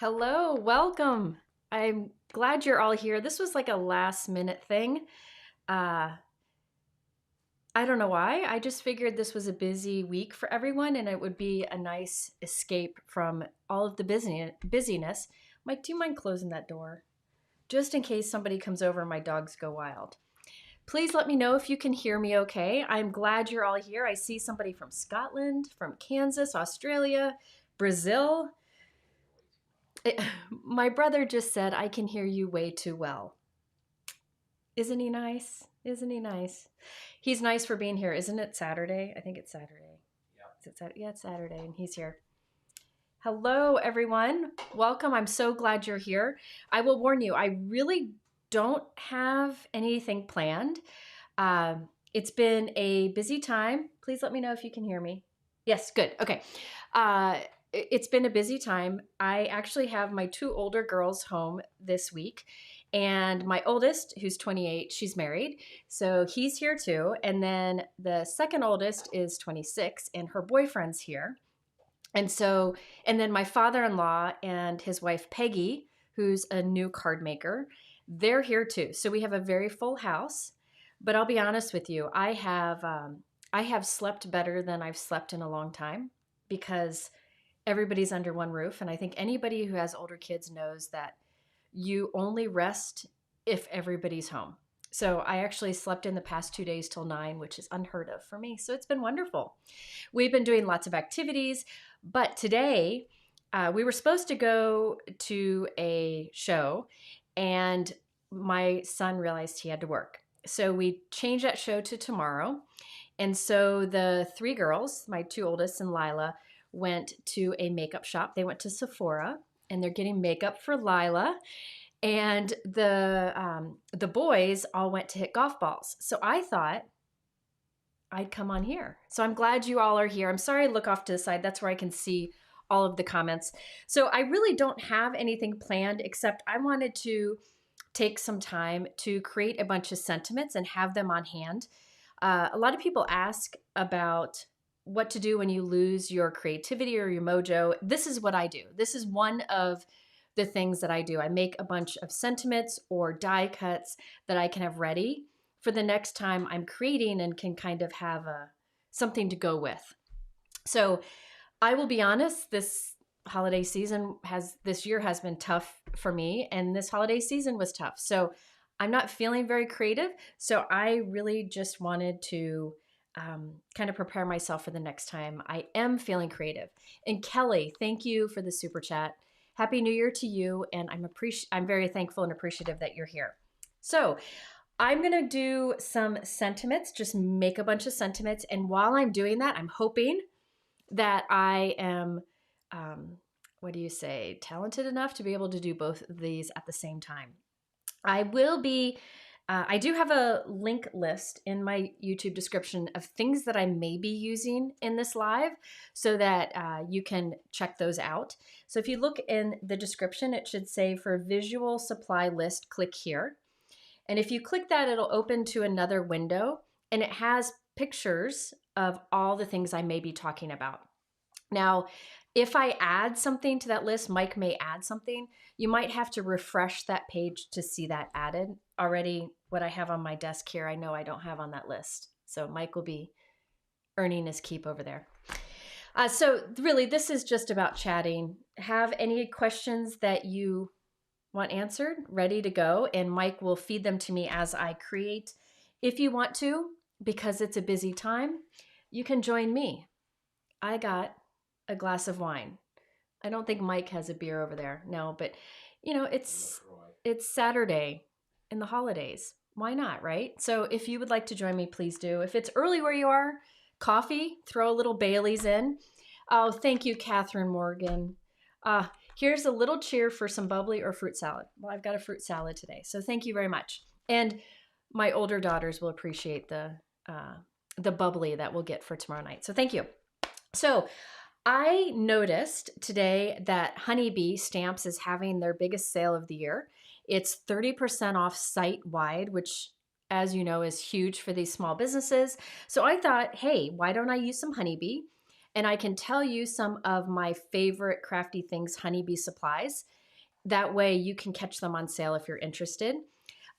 Hello, welcome. I'm glad you're all here. This was like a last minute thing. Uh, I don't know why. I just figured this was a busy week for everyone and it would be a nice escape from all of the busyness. Mike, do you mind closing that door? Just in case somebody comes over and my dogs go wild. Please let me know if you can hear me okay. I'm glad you're all here. I see somebody from Scotland, from Kansas, Australia, Brazil. My brother just said, I can hear you way too well. Isn't he nice? Isn't he nice? He's nice for being here. Isn't it Saturday? I think it's Saturday. Yeah. Is it Saturday? Yeah, it's Saturday, and he's here. Hello, everyone. Welcome. I'm so glad you're here. I will warn you, I really don't have anything planned. It's been a busy time. Please let me know if you can hear me. Yes, good. Okay. It's been a busy time. I actually have my two older girls home this week. And my oldest, who's 28, she's married. So he's here too. And then the second oldest is 26 and her boyfriend's here. And then my father-in-law and his wife, Peggy, who's a new card maker, they're here too. So we have a very full house. But I'll be honest with you, I have slept better than I've slept in a long time because everybody's under one roof. And I think anybody who has older kids knows that you only rest if everybody's home. So I actually slept in the past 2 days till 9, which is unheard of for me. So it's been wonderful. We've been doing lots of activities, but today we were supposed to go to a show and my son realized he had to work. So we changed that show to tomorrow. And so the three girls, my two oldest and Lila, went to a makeup shop. They went to Sephora and they're getting makeup for Lila. And the boys all went to hit golf balls. So I thought I'd come on here. So I'm glad you all are here. I'm sorry I look off to the side. That's where I can see all of the comments. So I really don't have anything planned except I wanted to take some time to create a bunch of sentiments and have them on hand. A lot of people ask about what to do when you lose your creativity or your mojo. This is what I do. This is one of the things that I do. I make a bunch of sentiments or die cuts that I can have ready for the next time I'm creating and can kind of have something to go with. So I will be honest, this year has been tough for me, and this holiday season was tough. So I'm not feeling very creative. So I really just wanted to kind of prepare myself for the next time I am feeling creative. And Kelly, thank you for the super chat. Happy New Year to you. And I'm very thankful and appreciative that you're here. So I'm going to do some sentiments, just make a bunch of sentiments. And while I'm doing that, I'm hoping that I am, talented enough to be able to do both of these at the same time. I do have a link list in my YouTube description of things that I may be using in this live so that you can check those out. So if you look in the description, it should say for visual supply list, click here. And if you click that, it'll open to another window and it has pictures of all the things I may be talking about. Now, if I add something to that list, Mike may add something, you might have to refresh that page to see that added. Already what I have on my desk here, I know I don't have on that list. So Mike will be earning his keep over there. So really, this is just about chatting. Have any questions that you want answered, ready to go, and Mike will feed them to me as I create. If you want to, because it's a busy time, you can join me. I got a glass of wine. I don't think Mike has a beer over there. No, but it's Saturday in the holidays. Why not, right? So if you would like to join me, please do. If it's early where you are, coffee, throw a little Bailey's in. Oh, thank you, Catherine Morgan. Here's a little cheer for some bubbly or fruit salad. Well, I've got a fruit salad today, so thank you very much. And my older daughters will appreciate the bubbly that we'll get for tomorrow night. So thank you. So I noticed today that Honeybee Stamps is having their biggest sale of the year. It's 30% off site-wide, which, as you know, is huge for these small businesses. So I thought, hey, why don't I use some Honeybee? and I can tell you some of my favorite Crafty Things Honeybee supplies. That way you can catch them on sale if you're interested.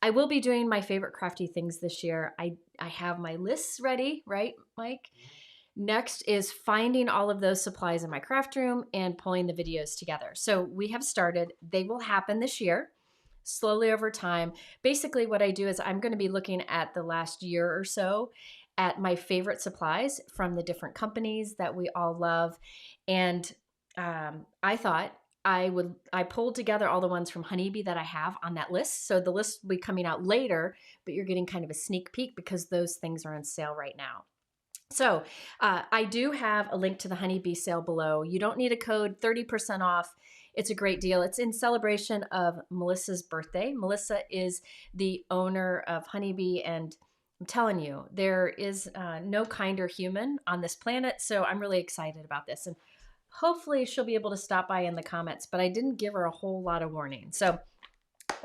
I will be doing my favorite Crafty Things this year. I have my lists ready, right, Mike? Next is finding all of those supplies in my craft room and pulling the videos together. So we have started. They will happen this year, slowly over time. Basically what I do is I'm going to be looking at the last year or so at my favorite supplies from the different companies that we all love. And I thought I pulled together all the ones from Honeybee that I have on that list. So the list will be coming out later, but you're getting kind of a sneak peek because those things are on sale right now. So I do have a link to the Honeybee sale below. You don't need a code, 30% off. It's a great deal. It's in celebration of Melissa's birthday. Melissa is the owner of Honeybee, and I'm telling you, there is no kinder human on this planet. So I'm really excited about this. And hopefully she'll be able to stop by in the comments, but I didn't give her a whole lot of warning. So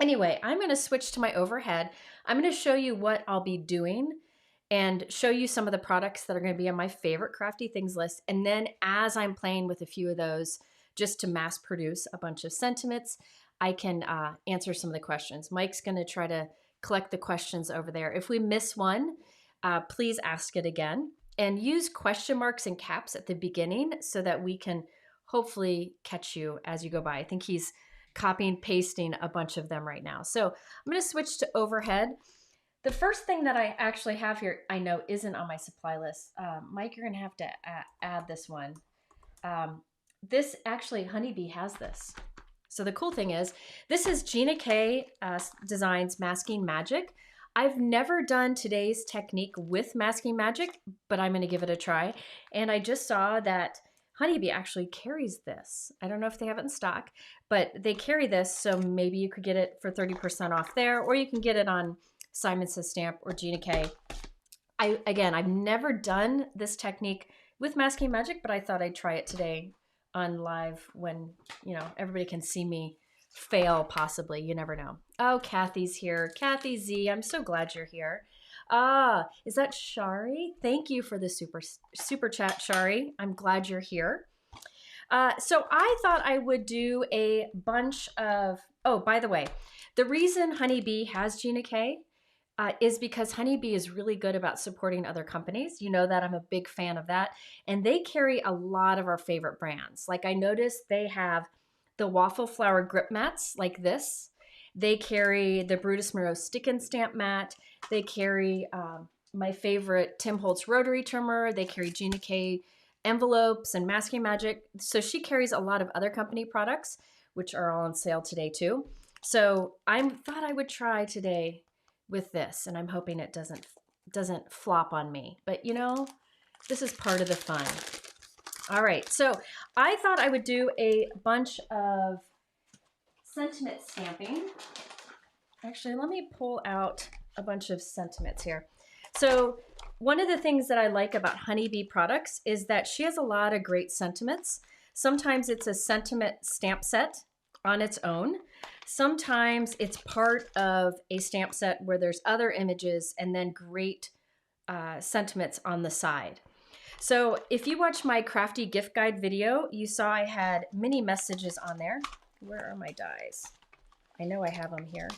anyway, I'm going to switch to my overhead. I'm going to show you what I'll be doing and show you some of the products that are going to be on my favorite Crafty Things list. And then as I'm playing with a few of those, just to mass produce a bunch of sentiments, I can answer some of the questions. Mike's going to try to collect the questions over there. If we miss one, please ask it again. And use question marks and caps at the beginning so that we can hopefully catch you as you go by. I think he's copying, pasting a bunch of them right now. So I'm going to switch to overhead. The first thing that I actually have here, I know isn't on my supply list. Mike, you're going to have to add this one. This actually, Honeybee has this. So the cool thing is, this is Gina K Designs Masking Magic. I've never done today's technique with Masking Magic, but I'm going to give it a try. And I just saw that Honeybee actually carries this. I don't know if they have it in stock, but they carry this. So maybe you could get it for 30% off there, or you can get it on Simon Says Stamp or Gina K. Again, I've never done this technique with Masking Magic, but I thought I'd try it today on live when, you know, everybody can see me fail possibly. You never know. Oh, Kathy's here. Kathy Z, I'm so glad you're here. Is that Shari? Thank you for the super chat, Shari. I'm glad you're here. So I thought I would do a bunch of, oh, by the way, the reason Honeybee has Gina K is because Honeybee is really good about supporting other companies. You know that I'm a big fan of that. And they carry a lot of our favorite brands. Like I noticed they have the Waffle Flower grip mats like this. They carry the Brutus Monroe stick and stamp mat. They carry my favorite Tim Holtz Rotary trimmer. They carry Gina K envelopes and Masking Magic. So she carries a lot of other company products, which are all on sale today too. So I thought I would try today with this, and I'm hoping it doesn't flop on me. But you know, this is part of the fun. All right, so I thought I would do a bunch of sentiment stamping. Actually, let me pull out a bunch of sentiments here. So one of the things that I like about Honeybee products is that she has a lot of great sentiments. Sometimes it's a sentiment stamp set on its own. Sometimes it's part of a stamp set where there's other images and then great sentiments on the side. So if you watch my crafty gift guide video, you saw I had mini messages on there. Where are my dies? I know I have them here.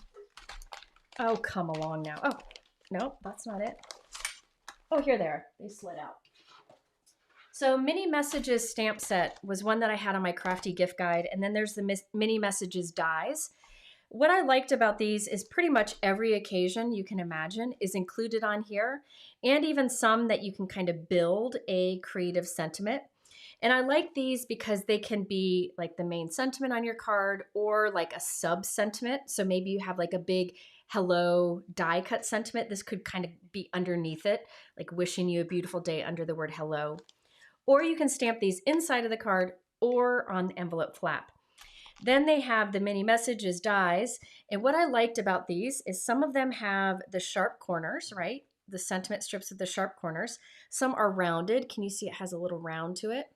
Oh, come along now. Oh, no, that's not it. Oh, here they are. They slid out. So Mini Messages stamp set was one that I had on my crafty gift guide. And then there's the Mini Messages dies. What I liked about these is pretty much every occasion you can imagine is included on here, and even some that you can kind of build a creative sentiment. And I like these because they can be like the main sentiment on your card or like a sub sentiment. So maybe you have like a big hello die cut sentiment. This could kind of be underneath it, like wishing you a beautiful day under the word hello. Or you can stamp these inside of the card or on the envelope flap. Then they have the Mini Messages dies. And what I liked about these is some of them have the sharp corners, right? The sentiment strips with the sharp corners. Some are rounded. Can you see it has a little round to it?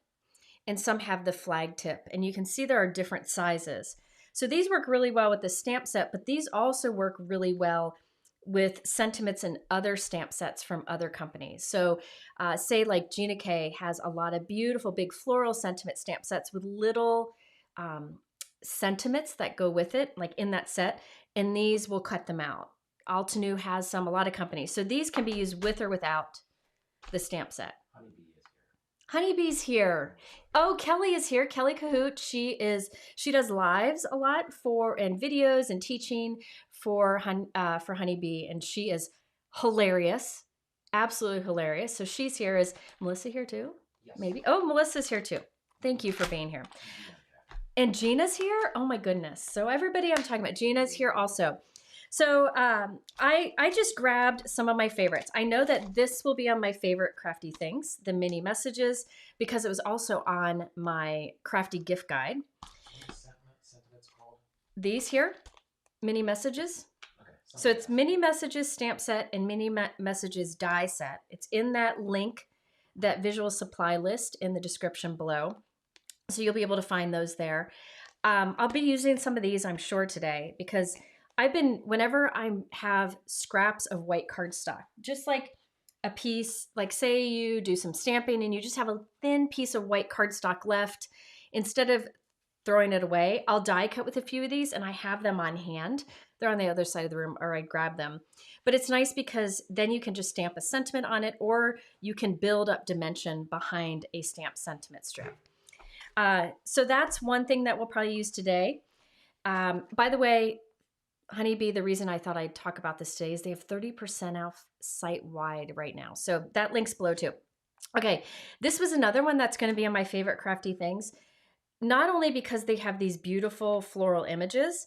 And some have the flag tip. And you can see there are different sizes. So these work really well with the stamp set, but these also work really well with sentiments and other stamp sets from other companies. So say like Gina K has a lot of beautiful big floral sentiment stamp sets with little sentiments that go with it, like in that set, and these will cut them out. Altenew has some, a lot of companies. So these can be used with or without the stamp set. Honeybee's here. Oh, Kelly is here. Kelly Cahoot. She does lives a lot and videos and teaching for Honeybee, and she is hilarious, absolutely hilarious. So she's here. Is Melissa here too? Yes. Maybe. Oh, Melissa's here too. Thank you for being here. And Gina's here. Oh my goodness. So everybody I'm talking about, Gina's here also. So I just grabbed some of my favorites. I know that this will be on my favorite crafty things, the mini messages, because it was also on my crafty gift guide. Sentiments called? These here, mini messages. Okay, so it's mini messages stamp set and mini messages die set. It's in that link, that visual supply list in the description below. So you'll be able to find those there. I'll be using some of these, I'm sure, today, because whenever I have scraps of white cardstock, just like a piece, like say you do some stamping and you just have a thin piece of white cardstock left, instead of throwing it away, I'll die cut with a few of these and I have them on hand. They're on the other side of the room, or I grab them. But it's nice because then you can just stamp a sentiment on it, or you can build up dimension behind a stamped sentiment strip. So that's one thing that we'll probably use today. By the way, Honeybee, the reason I thought I'd talk about this today is they have 30% off site-wide right now. So that link's below too. Okay, this was another one that's going to be on my favorite crafty things, not only because they have these beautiful floral images,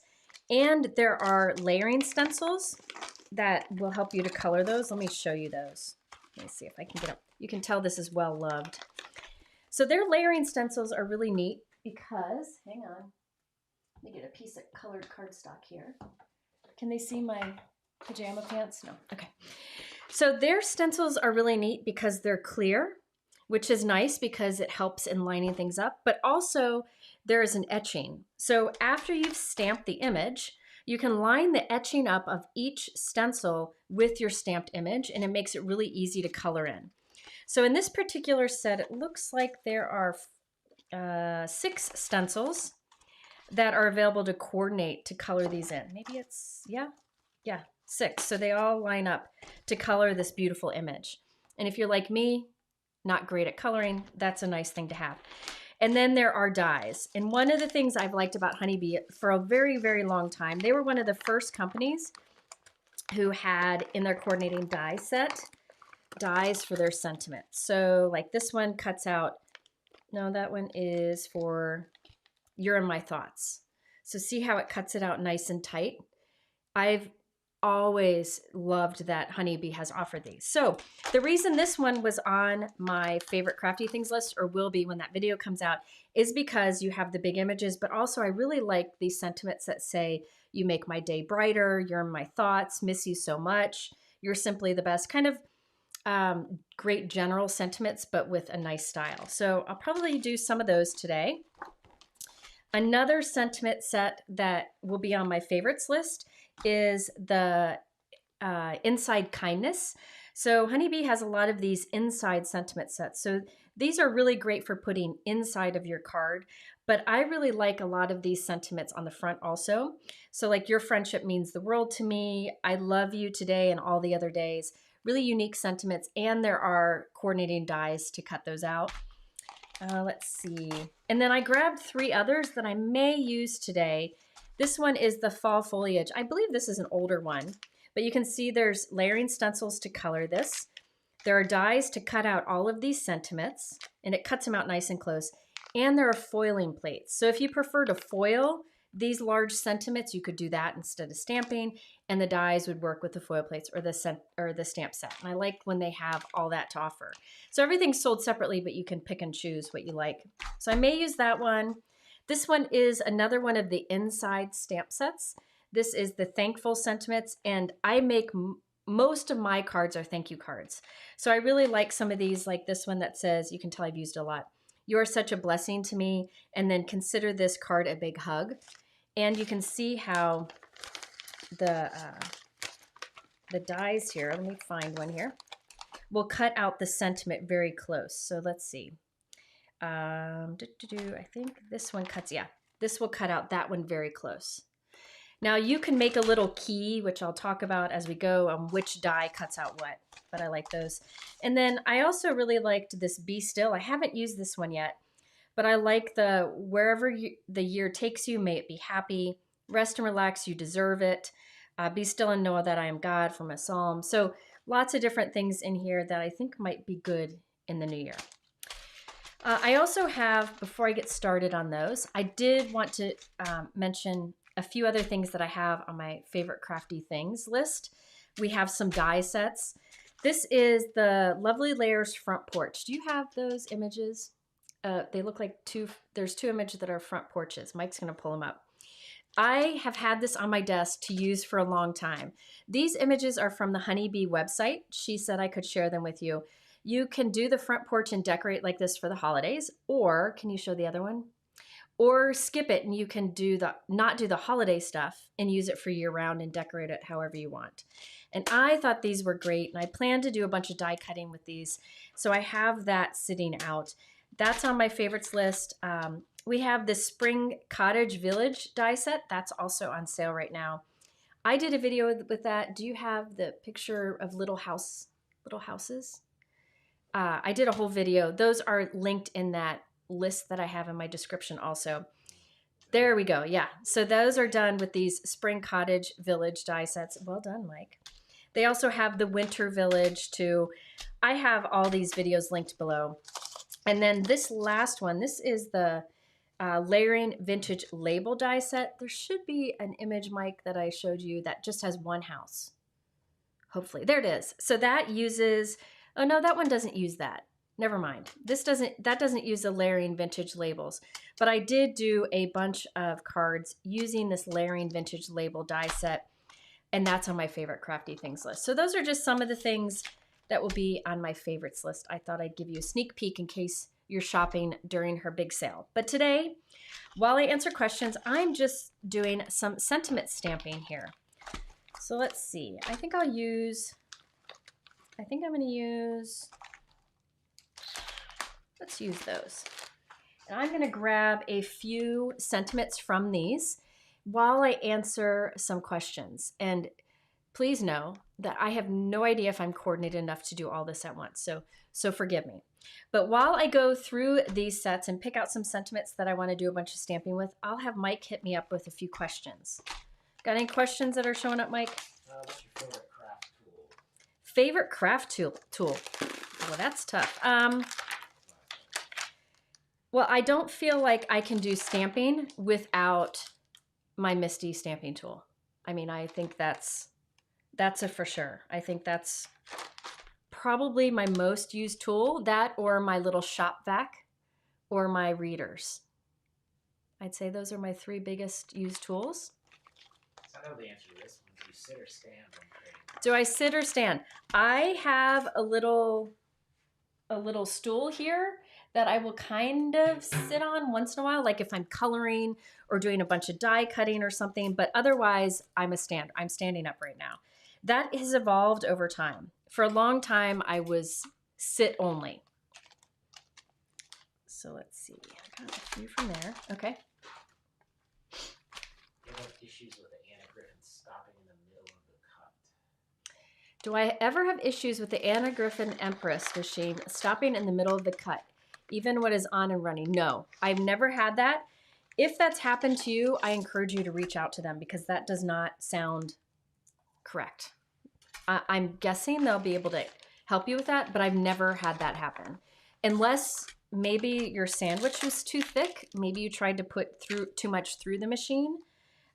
and there are layering stencils that will help you to color those. Let me show you those. Let me see if I can get them. You can tell this is well loved. So their layering stencils are really neat because, hang on, let me get a piece of colored cardstock here. Can they see my pajama pants? No. Okay. So their stencils are really neat because they're clear, which is nice because it helps in lining things up, but also there is an etching. So after you've stamped the image, you can line the etching up of each stencil with your stamped image, and it makes it really easy to color in. So in this particular set, it looks like there are 6 stencils that are available to coordinate to color these in. Maybe it's, yeah, 6. So they all line up to color this beautiful image. And if you're like me, not great at coloring, that's a nice thing to have. And then there are dies. And one of the things I've liked about Honeybee for a very, very long time, they were one of the first companies who had in their coordinating die set, dies for their sentiment. So like this one cuts out, no, that one is for You're in My Thoughts. So see how it cuts it out nice and tight? I've always loved that Honeybee has offered these. So the reason this one was on my favorite crafty things list, or will be when that video comes out, is because you have the big images, but also I really like these sentiments that say, you make my day brighter, you're in my thoughts, miss you so much, you're simply the best, kind of great general sentiments, but with a nice style. So I'll probably do some of those today. Another sentiment set that will be on my favorites list is the Inside Kindness. So Honeybee has a lot of these inside sentiment sets. So these are really great for putting inside of your card, but I really like a lot of these sentiments on the front also. So like, your friendship means the world to me, I love you today and all the other days, really unique sentiments, and there are coordinating dies to cut those out. Let's see. And then I grabbed 3 others that I may use today. This one is the Fall Foliage. I believe this is an older one, but you can see there's layering stencils to color this. There are dies to cut out all of these sentiments, and it cuts them out nice and close. And there are foiling plates. So if you prefer to foil these large sentiments, you could do that instead of stamping, and the dies would work with the foil plates or the stamp set. And I like when they have all that to offer. So everything's sold separately, but you can pick and choose what you like. So I may use that one. This one is another one of the inside stamp sets. This is the Thankful Sentiments, and I make most of my cards are thank you cards. So I really like some of these, like this one that says, you can tell I've used it a lot, you are such a blessing to me, and then consider this card a big hug. And you can see how the the dies here, let me find one here, will cut out the sentiment very close. So let's see. I think this one cuts, yeah, this will cut out that one very close. Now you can make a little key, which I'll talk about as we go, on which die cuts out what, but I like those. And then I also really liked this Be Still. I haven't used this one yet, but I like the wherever the year takes you, may it be happy, rest and relax, you deserve it. Be still and know that I am God from a psalm. So lots of different things in here that I think might be good in the new year. I also have, before I get started on those, I did want to mention a few other things that I have on my favorite crafty things list. We have some die sets. This is the Lovely Layers front porch. Do you have those images? They look like there's two images that are front porches. Mike's gonna pull them up. I have had this on my desk to use for a long time. These images are from the Honeybee website. She said I could share them with you. You can do the front porch and decorate like this for the holidays, or can you show the other one? Or skip it and you can not do the holiday stuff and use it for year round and decorate it however you want. And I thought these were great, and I plan to do a bunch of die cutting with these. So I have that sitting out. That's on my favorites list. We have the Spring Cottage Village die set. That's also on sale right now. I did a video with that. Do you have the picture of little houses? I did a whole video. Those are linked in that list that I have in my description also. There we go. Yeah. So those are done with these Spring Cottage Village die sets. Well done, Mike. They also have the Winter Village too. I have all these videos linked below. And then this last one, this is the Layering Vintage Label die set. There should be an image, Mike, that I showed you that just has one house. Hopefully. There it is. So that uses, oh no, that one doesn't use that. Never mind. That doesn't use the layering vintage labels, but I did do a bunch of cards using this layering vintage label die set, and that's on my favorite crafty things list. So those are just some of the things that will be on my favorites list. I thought I'd give you a sneak peek in case you're shopping during her big sale. But today, while I answer questions, I'm just doing some sentiment stamping here. So let's see. I think I'm going to use, let's use those. And I'm going to grab a few sentiments from these while I answer some questions. And please know that I have no idea if I'm coordinated enough to do all this at once. So forgive me. But while I go through these sets and pick out some sentiments that I want to do a bunch of stamping with, I'll have Mike hit me up with a few questions. Got any questions that are showing up, Mike? What's your favorite craft tool? Favorite craft tool? Well, that's tough. Well, I don't feel like I can do stamping without my MISTI stamping tool. I mean, I think that's a for sure. I think that's probably my most used tool, that or my little shop vac or my readers. I'd say those are my three biggest used tools. So I know the answer to this one. Do you sit or stand on trading? Do I sit or stand? I have a little stool here that I will kind of sit on once in a while, like if I'm coloring or doing a bunch of die cutting or something, but otherwise I'm standing up right now. That has evolved over time. For a long time, I was sit only. So let's see, I got a few from there. Okay. Do you have issues with the Anna Griffin stopping in the middle of the cut? Do I ever have issues with the Anna Griffin Empress machine stopping in the middle of the cut, even when it's on and running? No, I've never had that. If that's happened to you, I encourage you to reach out to them because that does not sound correct. I'm guessing they'll be able to help you with that, but I've never had that happen. Unless maybe your sandwich was too thick. Maybe you tried to put too much through the machine.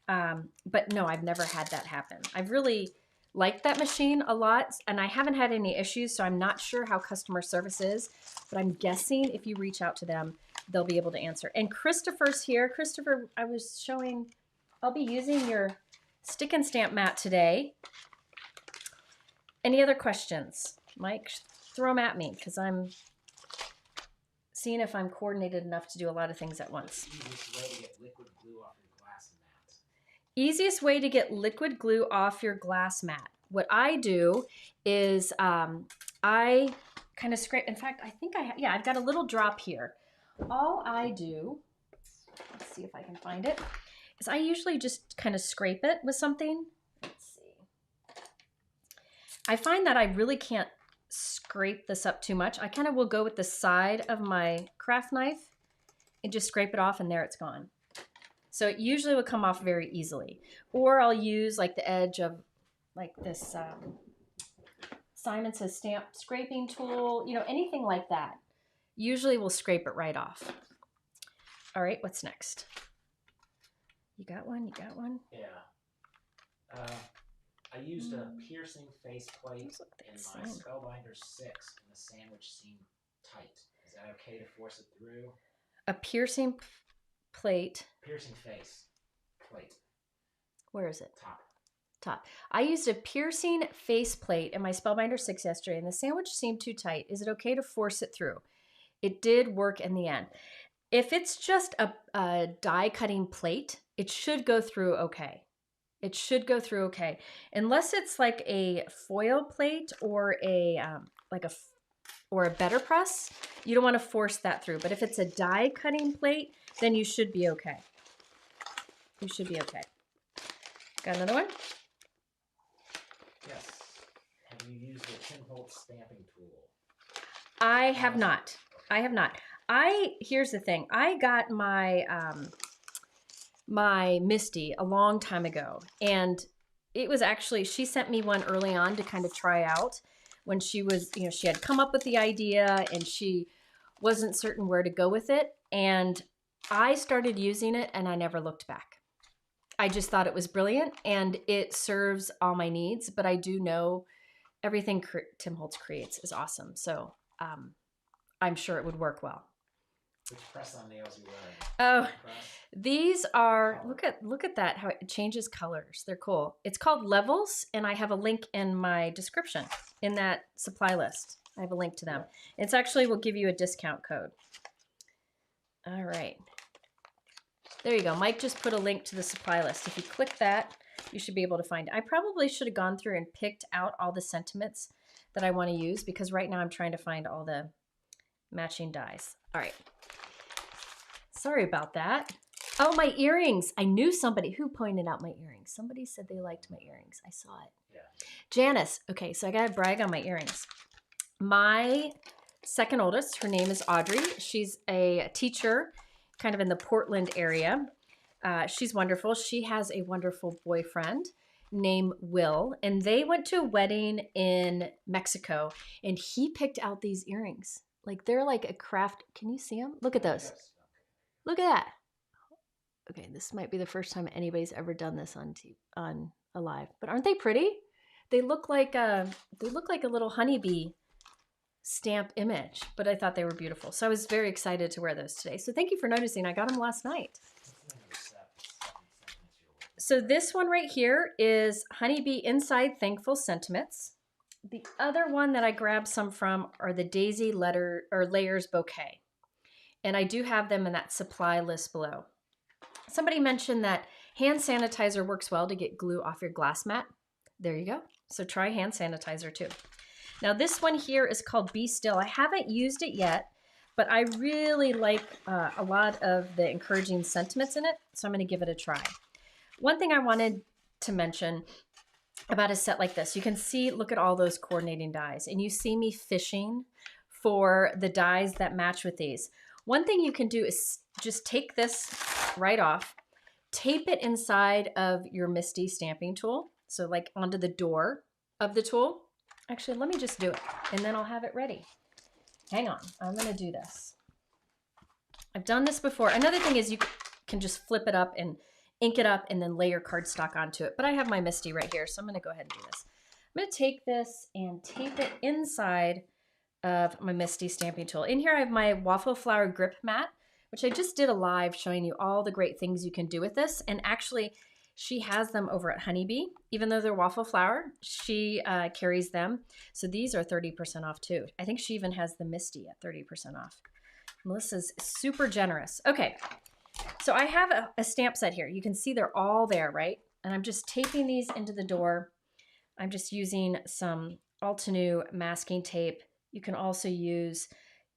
But no, I've never had that happen. I've really liked that machine a lot, and I haven't had any issues, so I'm not sure how customer service is, but I'm guessing if you reach out to them, they'll be able to answer. And Christopher's here. Christopher, I'll be using your stick and stamp mat today. Any other questions? Mike, throw them at me because I'm seeing if I'm coordinated enough to do a lot of things at once. Easiest way to get liquid glue off your glass mat. Easiest way to get liquid glue off your glass mat. what I do is I kind of scrape. In fact, I think I've got a little drop here. All I do, let's see if I can find it, is I usually just kind of scrape it with something. Let's see. I find that I really can't scrape this up too much. I kind of will go with the side of my craft knife and just scrape it off, and there it's gone. So it usually will come off very easily. Or I'll use like the edge of like this Simon Says stamp scraping tool, you know, anything like that. Usually we'll scrape it right off. All right, what's next? You got one? You got one? Yeah. I used a piercing faceplate in my Spellbinders 6, and the sandwich seemed tight. Is that okay to force it through? A piercing plate. Piercing face plate. Where is it? Top. I used a piercing face plate in my Spellbinder 6 yesterday, and the sandwich seemed too tight. Is it okay to force it through? It did work in the end. If it's just a die cutting plate, it should go through okay. It should go through okay. Unless it's like a foil plate or a better press, you don't want to force that through. But if it's a die cutting plate, then you should be okay. You should be okay. Got another one? Yes. Have you used the Holtz stamping tool? I have not. I have not. Here's the thing. I got my my MISTI a long time ago, and it was actually, she sent me one early on to kind of try out when she was, you know, she had come up with the idea and she wasn't certain where to go with it. And I started using it and I never looked back. I just thought it was brilliant and it serves all my needs, but I do know everything Tim Holtz creates is awesome. So I'm sure it would work well. Which press on nails you wearing? Oh, these are, look at that, how it changes colors. They're cool. It's called Levels, and I have a link in my description in that supply list. I have a link to them. It's actually will give you a discount code. All right. There you go. Mike just put a link to the supply list. If you click that, you should be able to find it. I probably should have gone through and picked out all the sentiments that I want to use, because right now I'm trying to find all the matching dies. All right. Sorry about that. Oh, my earrings. I knew somebody who pointed out my earrings. Somebody said they liked my earrings. I saw it. Yeah. Janice. Okay, so I got to brag on my earrings. My second oldest, her name is Audrey. She's a teacher kind of in the Portland area. She's wonderful. She has a wonderful boyfriend named Will, and they went to a wedding in Mexico, and he picked out these earrings. Like, they're like a craft. Can you see them? Look at those. Yes. Look at that. Okay, this might be the first time anybody's ever done this on a live, but aren't they pretty? They look like a little honeybee stamp image, but I thought they were beautiful. So I was very excited to wear those today. So thank you for noticing. I got them last night. So this one right here is Honeybee Inside Thankful Sentiments. The other one that I grabbed some from are the Daisy Layers Bouquet. And I do have them in that supply list below. Somebody mentioned that hand sanitizer works well to get glue off your glass mat. There you go. So try hand sanitizer too. Now this one here is called Be Still. I haven't used it yet, but I really like a lot of the encouraging sentiments in it. So I'm going to give it a try. One thing I wanted to mention about a set like this, you can see, look at all those coordinating dies, and you see me fishing for the dies that match with these. One thing you can do is just take this right off, tape it inside of your MISTI stamping tool. So like onto the door of the tool. Actually, let me just do it and then I'll have it ready. Hang on, I'm gonna do this. I've done this before. Another thing is you can just flip it up and ink it up and then layer cardstock onto it. But I have my MISTI right here, so I'm gonna go ahead and do this. I'm gonna take this and tape it inside of my MISTI stamping tool. In here I have my Waffle Flower grip mat, which I just did a live showing you all the great things you can do with this. And actually, she has them over at Honeybee. Even though they're Waffle Flower, she carries them. So these are 30% off too. I think she even has the MISTI at 30% off. Melissa's super generous. Okay, so I have a stamp set here. You can see they're all there, right? And I'm just taping these into the door. I'm just using some Altenew masking tape. You can also use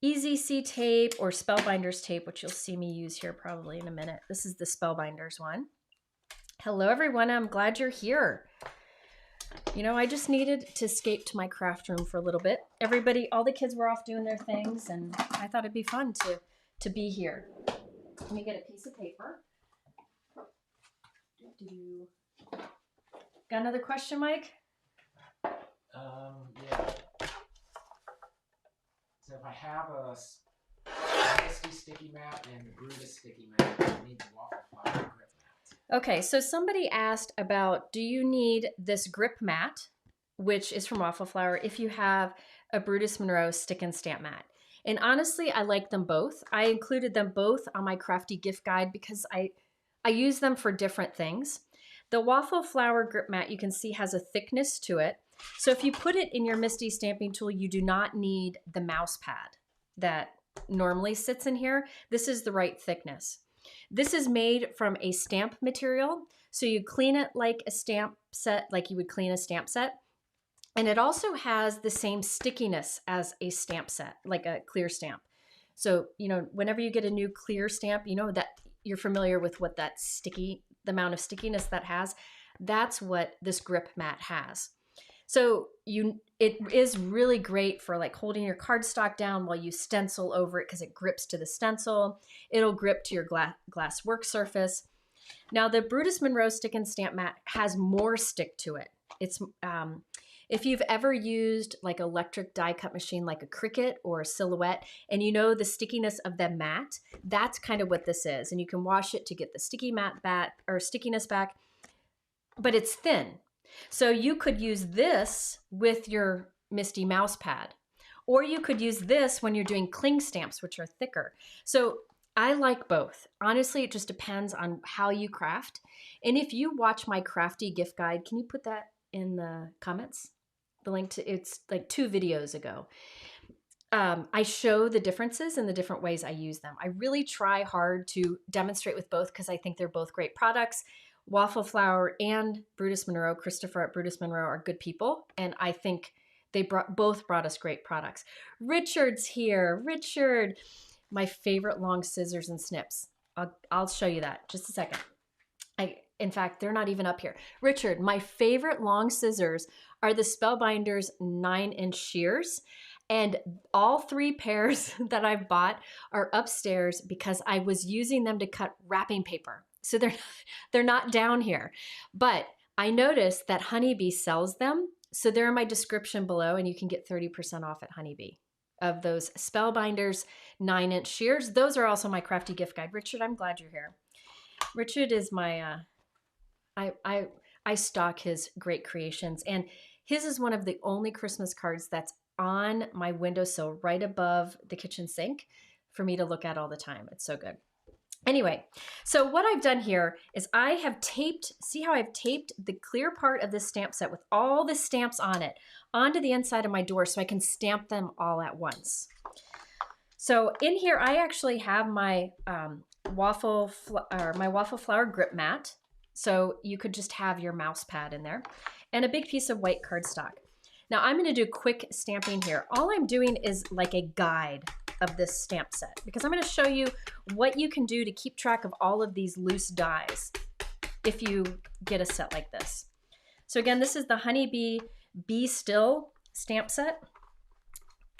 Easy C tape or Spellbinders tape, which you'll see me use here probably in a minute. This is the Spellbinders one. Hello everyone, I'm glad you're here. You know, I just needed to escape to my craft room for a little bit. Everybody, all the kids were off doing their things, and I thought it'd be fun to be here. Let me get a piece of paper. Got another question, Mike? Yeah. So if I have a MISTI sticky mat and the Brutus sticky mat, I need the Waffle Flower grip mat. Okay, so somebody asked about, do you need this grip mat, which is from Waffle Flower, if you have a Brutus Monroe stick and stamp mat? And honestly, I like them both. I included them both on my crafty gift guide because I use them for different things. The Waffle Flower grip mat, you can see, has a thickness to it. So if you put it in your MISTI stamping tool, you do not need the mouse pad that normally sits in here. This is the right thickness. This is made from a stamp material. So you clean it like a stamp set, like you would clean a stamp set. And it also has the same stickiness as a stamp set, like a clear stamp. So, you know, whenever you get a new clear stamp, you know that you're familiar with what that the amount of stickiness that has. That's what this grip mat has. So it is really great for like holding your cardstock down while you stencil over it because it grips to the stencil. It'll grip to your glass work surface. Now the Brutus Monroe stick and stamp mat has more stick to it. It's if you've ever used like electric die cut machine like a Cricut or a Silhouette, and you know the stickiness of the mat, that's kind of what this is. And you can wash it to get the sticky mat back or stickiness back, but it's thin. So you could use this with your MISTI mouse pad, or you could use this when you're doing cling stamps, which are thicker. So I like both. Honestly, it just depends on how you craft. And if you watch my crafty gift guide, can you put that in the comments? The link to it's like 2 videos ago. I show the differences and the different ways I use them. I really try hard to demonstrate with both because I think they're both great products. Waffle Flower and Brutus Monroe, Christopher at Brutus Monroe, are good people, and I think they both brought us great products. Richard's here. Richard, my favorite long scissors and snips. I'll show you that just a second. In fact, they're not even up here. Richard, my favorite long scissors are the Spellbinders 9-inch shears. And all 3 pairs that I've bought are upstairs because I was using them to cut wrapping paper. So they're not down here. But I noticed that Honeybee sells them. So they're in my description below, and you can get 30% off at Honeybee of those Spellbinders 9-inch shears. Those are also my crafty gift guide. Richard, I'm glad you're here. Richard is my, I stock his great creations, and his is one of the only Christmas cards that's on my windowsill right above the kitchen sink for me to look at all the time. It's so good. Anyway, so what I've done here is I have taped, see how I've taped the clear part of this stamp set with all the stamps on it onto the inside of my door so I can stamp them all at once. So in here, I actually have my Waffle Flower grip mat. So you could just have your mouse pad in there and a big piece of white cardstock. Now I'm going to do quick stamping here. All I'm doing is like a guide of this stamp set because I'm going to show you what you can do to keep track of all of these loose dies if you get a set like this. So again, this is the Honeybee Be Still stamp set,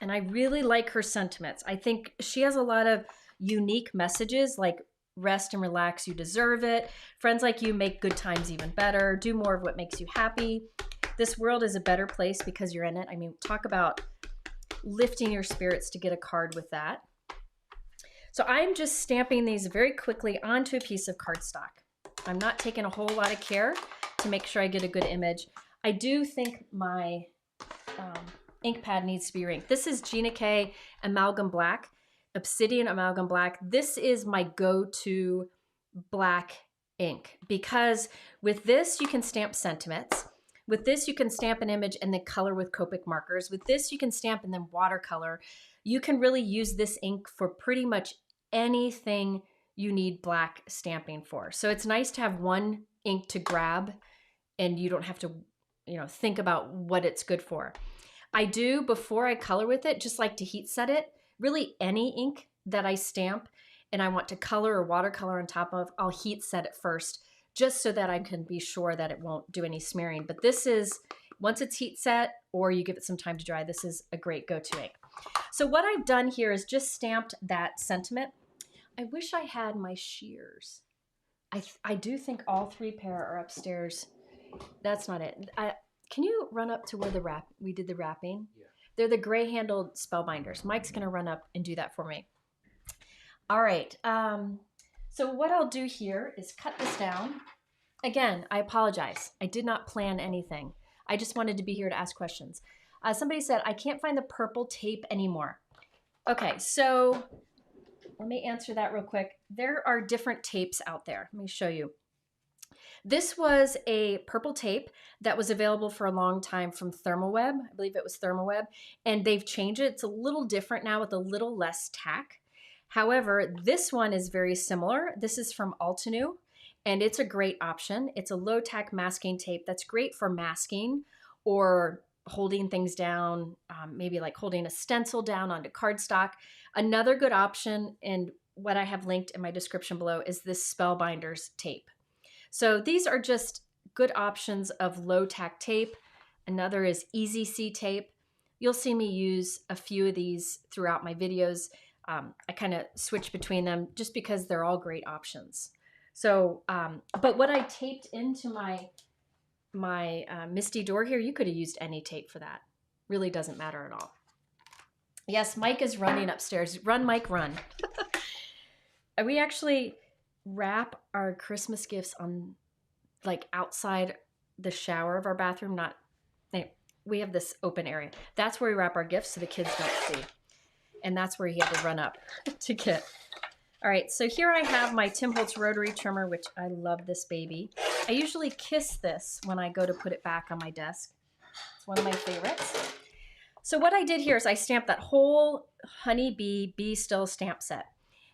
and I really like her sentiments. I think she has a lot of unique messages like rest and relax, you deserve it, friends like you make good times even better, do more of what makes you happy, this world is a better place because you're in it. I mean, talk about lifting your spirits to get a card with that. So I'm just stamping these very quickly onto a piece of cardstock. I'm not taking a whole lot of care to make sure I get a good image. I do think my ink pad needs to be rinked. This is Gina K Amalgam Black, Obsidian Amalgam Black. This is my go-to black ink because with this you can stamp sentiments. With this, you can stamp an image and then color with Copic markers. With this, you can stamp and then watercolor. You can really use this ink for pretty much anything you need black stamping for. So it's nice to have one ink to grab and you don't have to you know, think about what it's good for. I do, before I color with it, just like to heat set it. Really any ink that I stamp and I want to color or watercolor on top of, I'll heat set it first, just so that I can be sure that it won't do any smearing. But this is, once it's heat set or you give it some time to dry, this is a great go-to ink. So what I've done here is just stamped that sentiment. I wish I had my shears. I do think all 3 pair are upstairs. That's not it. Can you run up to where we did the wrapping? Yeah. They're the gray-handled Spellbinders. Mike's going to run up and do that for me. All right. So what I'll do here is cut this down. Again, I apologize. I did not plan anything. I just wanted to be here to ask questions. Somebody said, I can't find the purple tape anymore. Okay, so let me answer that real quick. There are different tapes out there. Let me show you. This was a purple tape that was available for a long time from Thermoweb. I believe it was Thermoweb, and they've changed it. It's a little different now with a little less tack. However, this one is very similar. This is from Altenew, and it's a great option. It's a low tack masking tape that's great for masking or holding things down, maybe like holding a stencil down onto cardstock. Another good option, and what I have linked in my description below, is this Spellbinders tape. So these are just good options of low tack tape. Another is Easy C tape. You'll see me use a few of these throughout my videos. I kind of switch between them just because they're all great options. So, but what I taped into my MISTI door here, you could have used any tape for that. Really doesn't matter at all. Yes, Mike is running upstairs. Run, Mike, run. We actually wrap our Christmas gifts on, like, outside the shower of our bathroom. We have this open area. That's where we wrap our gifts so the kids don't see. And that's where he had to run up to get. All right, so here I have my Tim Holtz rotary trimmer, which I love this baby. I usually kiss this when I go to put it back on my desk. It's one of my favorites. So what I did here is I stamped that whole Honeybee Be Still stamp set.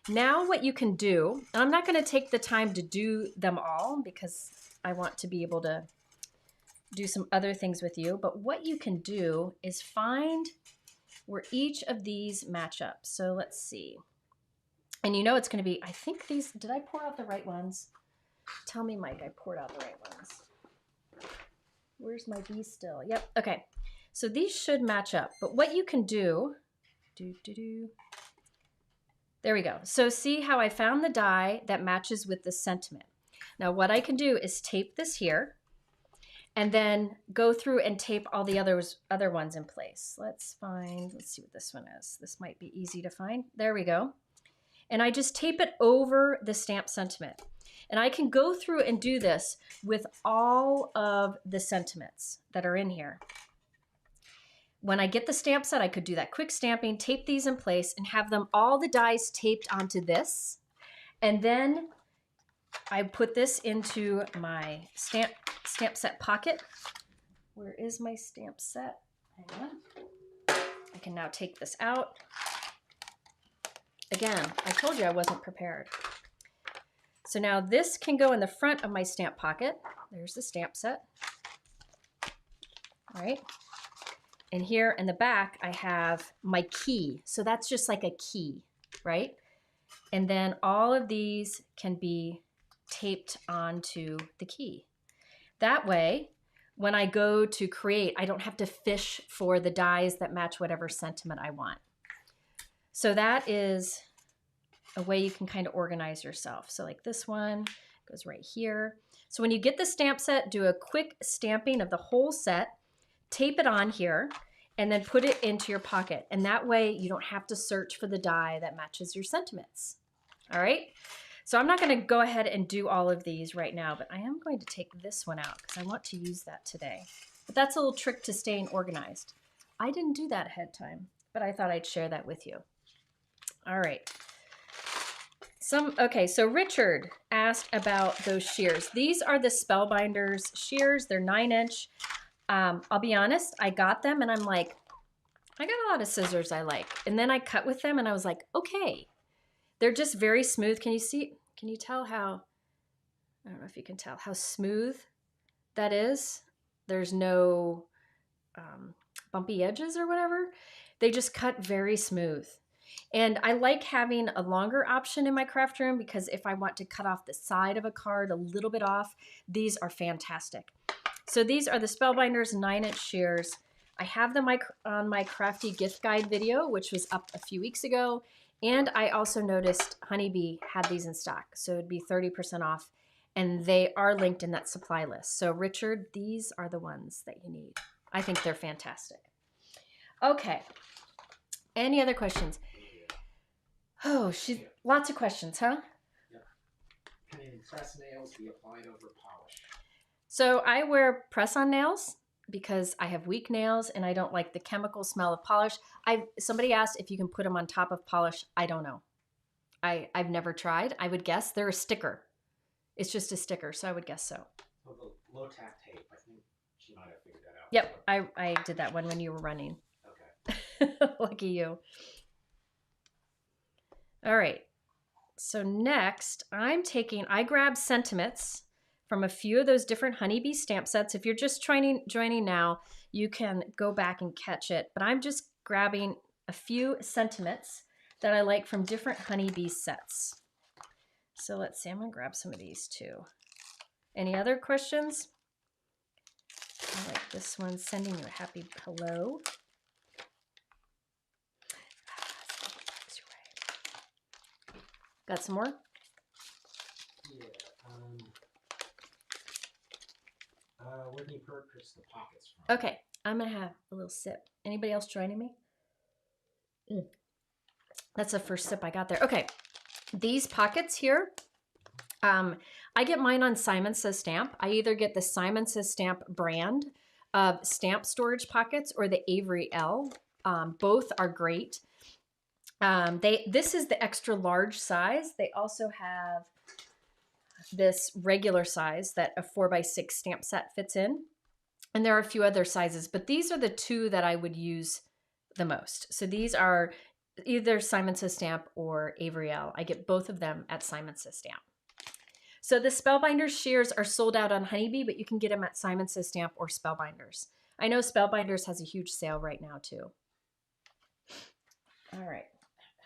Now what you can do, and I'm not going to take the time to do them all because I want to be able to do some other things with you, but what you can do is find where each of these match up. So let's see. And you know it's going to be, I think these, did I pour out the right ones? Tell me, Mike, I poured out the right ones. Where's my Be Still? Yep, okay. So these should match up, but what you can do, there we go. So see how I found the die that matches with the sentiment. Now what I can do is tape this here and then go through and tape all the other ones in place. Let's see what this one is. This might be easy to find. There we go. And I just tape it over the stamp sentiment. And I can go through and do this with all of the sentiments that are in here. When I get the stamp set, I could do that quick stamping, tape these in place, and have them all the dies taped onto this. And then I put this into my stamp set pocket. Where is my stamp set? Hang on. I can now take this out. Again, I told you I wasn't prepared. So now this can go in the front of my stamp pocket. There's the stamp set. All right. And here in the back, I have my key. So that's just like a key, right? And then all of these can be taped onto the key. That way, when I go to create, I don't have to fish for the dies that match whatever sentiment I want. So that is a way you can kind of organize yourself. So like this one goes right here. So when you get the stamp set, do a quick stamping of the whole set, tape it on here, and then put it into your pocket. And that way you don't have to search for the die that matches your sentiments. All right. So I'm not going to go ahead and do all of these right now, but I am going to take this one out because I want to use that today. But that's a little trick to staying organized. I didn't do that ahead of time, but I thought I'd share that with you. All right. Okay, so Richard asked about those shears. These are the Spellbinders shears. They're 9-inch. I'll be honest, I got them and I'm like, I got a lot of scissors I like. And then I cut with them and I was like, okay. They're just very smooth. Can you see? Can you tell how, I don't know if you can tell how smooth that is? There's no bumpy edges or whatever. They just cut very smooth. And I like having a longer option in my craft room because if I want to cut off the side of a card a little bit off, these are fantastic. So these are the Spellbinders 9-inch shears. I have them on my crafty gift guide video, which was up a few weeks ago. And I also noticed Honeybee had these in stock. So it'd be 30% off. And they are linked in that supply list. So Richard, these are the ones that you need. I think they're fantastic. Okay. Any other questions? Oh, lots of questions, huh? Yep. Can press nails be applied over polish? So I wear press-on nails because I have weak nails and I don't like the chemical smell of polish. Somebody asked if you can put them on top of polish. I don't know. I've never tried. I would guess they're a sticker. It's just a sticker, so I would guess so. Well, the low-tack tape, I think she might have figured that out. Yep, I did that one when you were running. Okay. Lucky you. All right. So next, I grabbed sentiments from a few of those different Honeybee stamp sets. If you're just joining now, you can go back and catch it. But I'm just grabbing a few sentiments that I like from different Honeybee sets. So let's see, I'm gonna grab some of these too. Any other questions? I like this one, sending you a happy hello. Got some more? Yeah. Where do you purchase the pockets from? Okay, I'm gonna have a little sip. Anybody else joining me? That's the first sip I got there. Okay, these pockets here, I get mine on Simon Says Stamp. I either get the Simon Says Stamp brand of stamp storage pockets or the Avery L. Both are great. This is the extra large size. They also have this regular size that a 4x6 stamp set fits in. And there are a few other sizes, but these are the two that I would use the most. So these are either Simon Says Stamp or Avery L. I get both of them at Simon Says Stamp. So the Spellbinders shears are sold out on Honeybee, but you can get them at Simon Says Stamp or Spellbinders. I know Spellbinders has a huge sale right now too. All right.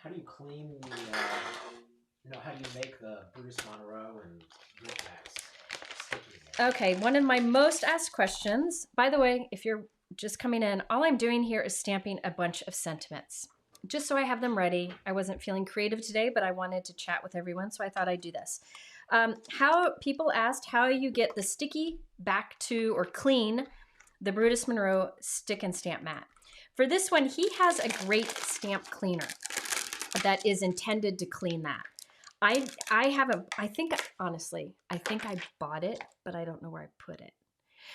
How do you clean the, how do you make the Brutus Monroe and grip backs sticky? Okay, one of my most asked questions, by the way, if you're just coming in, all I'm doing here is stamping a bunch of sentiments, just so I have them ready. I wasn't feeling creative today, but I wanted to chat with everyone, so I thought I'd do this. People asked how you get the sticky back to, or clean, the Brutus Monroe stick and stamp mat. For this one, he has a great stamp cleaner that is intended to clean that. Honestly, I think I bought it, but I don't know where I put it.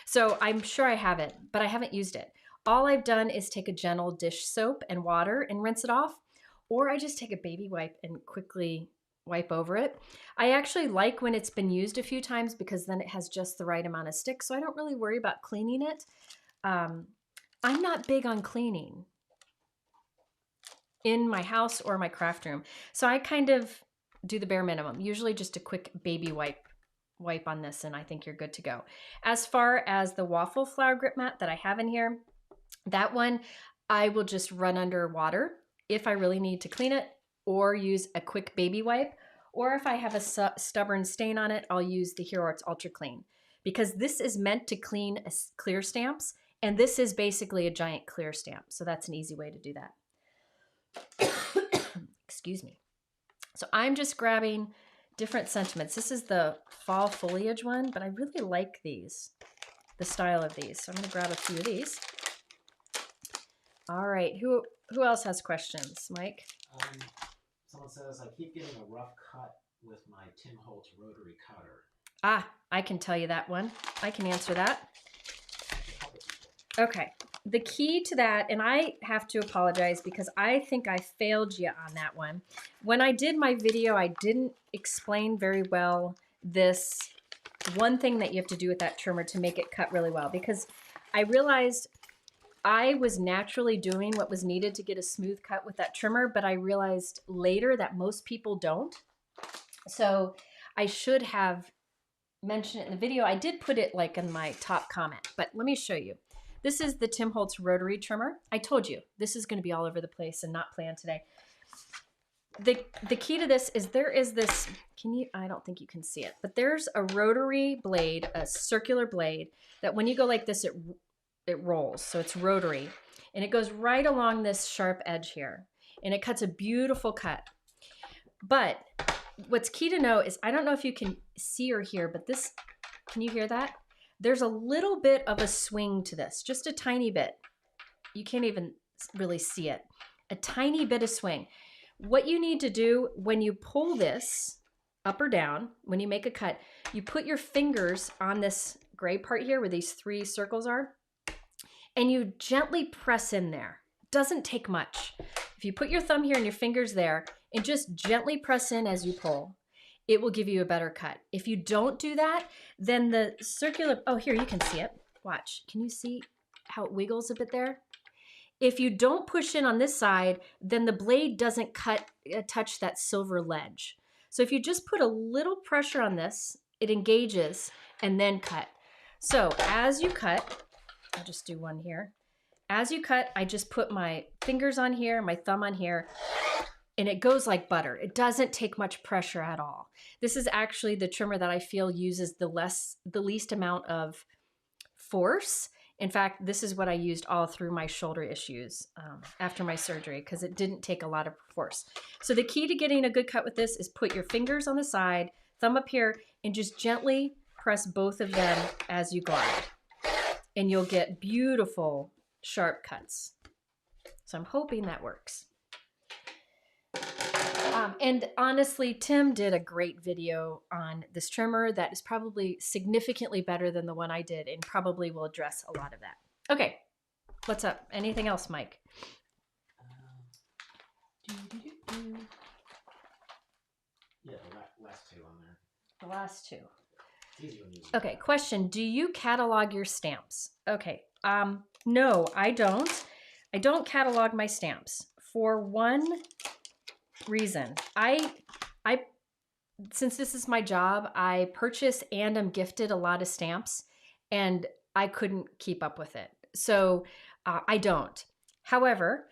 So I'm sure I have it, but I haven't used it. All I've done is take a gentle dish soap and water and rinse it off, or I just take a baby wipe and quickly wipe over it. I actually like when it's been used a few times because then it has just the right amount of stick, so I don't really worry about cleaning it. I'm not big on cleaning in my house or my craft room, so I kind of do the bare minimum, usually just a quick baby wipe on this, and I think you're good to go. As far as the Waffle flower grip mat that I have in here, that one I will just run under water if I really need to clean it, or use a quick baby wipe, or if I have a stubborn stain on it, I'll use the Hero Arts Ultra Clean, because this is meant to clean clear stamps, and this is basically a giant clear stamp, so that's an easy way to do that. Excuse me. So I'm just grabbing different sentiments. This is the fall foliage one, but I really like these, the style of these. So I'm going to grab a few of these. All right. Who else has questions? Mike? Someone says, I keep getting a rough cut with my Tim Holtz rotary cutter. Ah, I can tell you that one. I can answer that. Okay. The key to that, and I have to apologize because I think I failed you on that one. When I did my video, I didn't explain very well this one thing that you have to do with that trimmer to make it cut really well, because I realized I was naturally doing what was needed to get a smooth cut with that trimmer, but I realized later that most people don't. So I should have mention it in the video. I did put it like in my top comment, but let me show you. This is the Tim Holtz rotary trimmer. I told you this is going to be all over the place and not planned today. The key to this is there is this, I don't think you can see it, but there's a rotary blade, a circular blade that when you go like this, it rolls. So it's rotary and it goes right along this sharp edge here and it cuts a beautiful cut. But what's key to know is, I don't know if you can see or hear, but this, can you hear that? There's a little bit of a swing to this, just a tiny bit. You can't even really see it. A tiny bit of swing. What you need to do when you pull this up or down, when you make a cut, you put your fingers on this gray part here where these 3 circles are, and you gently press in there. Doesn't take much. If you put your thumb here and your fingers there and just gently press in as you pull, it will give you a better cut. If you don't do that, then the circular, oh, here, you can see it. Watch. Can you see how it wiggles a bit there? If you don't push in on this side, then the blade doesn't touch that silver ledge. So if you just put a little pressure on this, it engages and then cut. So as you cut, I'll just do one here. As you cut, I just put my fingers on here, my thumb on here, and it goes like butter. It doesn't take much pressure at all. This is actually the trimmer that I feel uses the least amount of force. In fact, this is what I used all through my shoulder issues after my surgery because it didn't take a lot of force. So the key to getting a good cut with this is put your fingers on the side, thumb up here, and just gently press both of them as you glide. And you'll get beautiful, sharp cuts. So I'm hoping that works. And honestly, Tim did a great video on this trimmer that is probably significantly better than the one I did and probably will address a lot of that. Okay, what's up? Anything else, Mike? Yeah, the last 2 on there. The last 2. It's easy when you use it. Okay, question. Do you catalog your stamps? Okay, no, I don't. I don't catalog my stamps for one reason. I since this is my job, I purchase and am gifted a lot of stamps and I couldn't keep up with it. So I don't. However,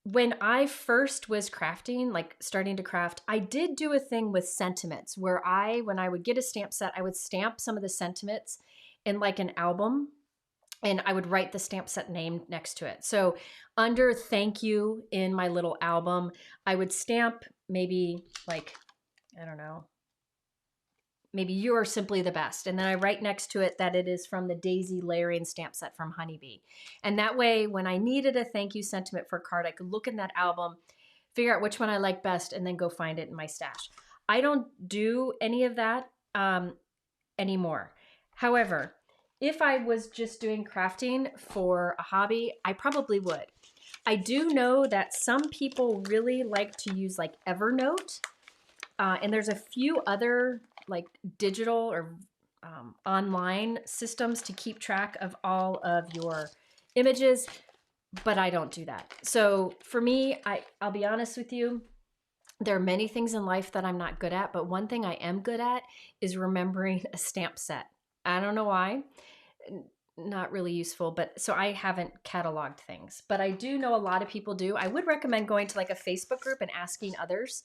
when I first was crafting, like starting to craft, I did do a thing with sentiments where when I would get a stamp set, I would stamp some of the sentiments in like an album and I would write the stamp set name next to it. So under thank you in my little album, I would stamp maybe like, I don't know, maybe you are simply the best. And then I write next to it that it is from the Daisy layering stamp set from Honeybee. And that way, when I needed a thank you sentiment for a card, I could look in that album, figure out which one I like best, and then go find it in my stash. I don't do any of that anymore. However, if I was just doing crafting for a hobby, I probably would. I do know that some people really like to use like Evernote, and there's a few other like digital or online systems to keep track of all of your images, but I don't do that. So for me, I'll be honest with you, there are many things in life that I'm not good at, but one thing I am good at is remembering a stamp set. I don't know why. Not really useful, but so I haven't cataloged things, but I do know a lot of people do. I would recommend going to like a Facebook group and asking others.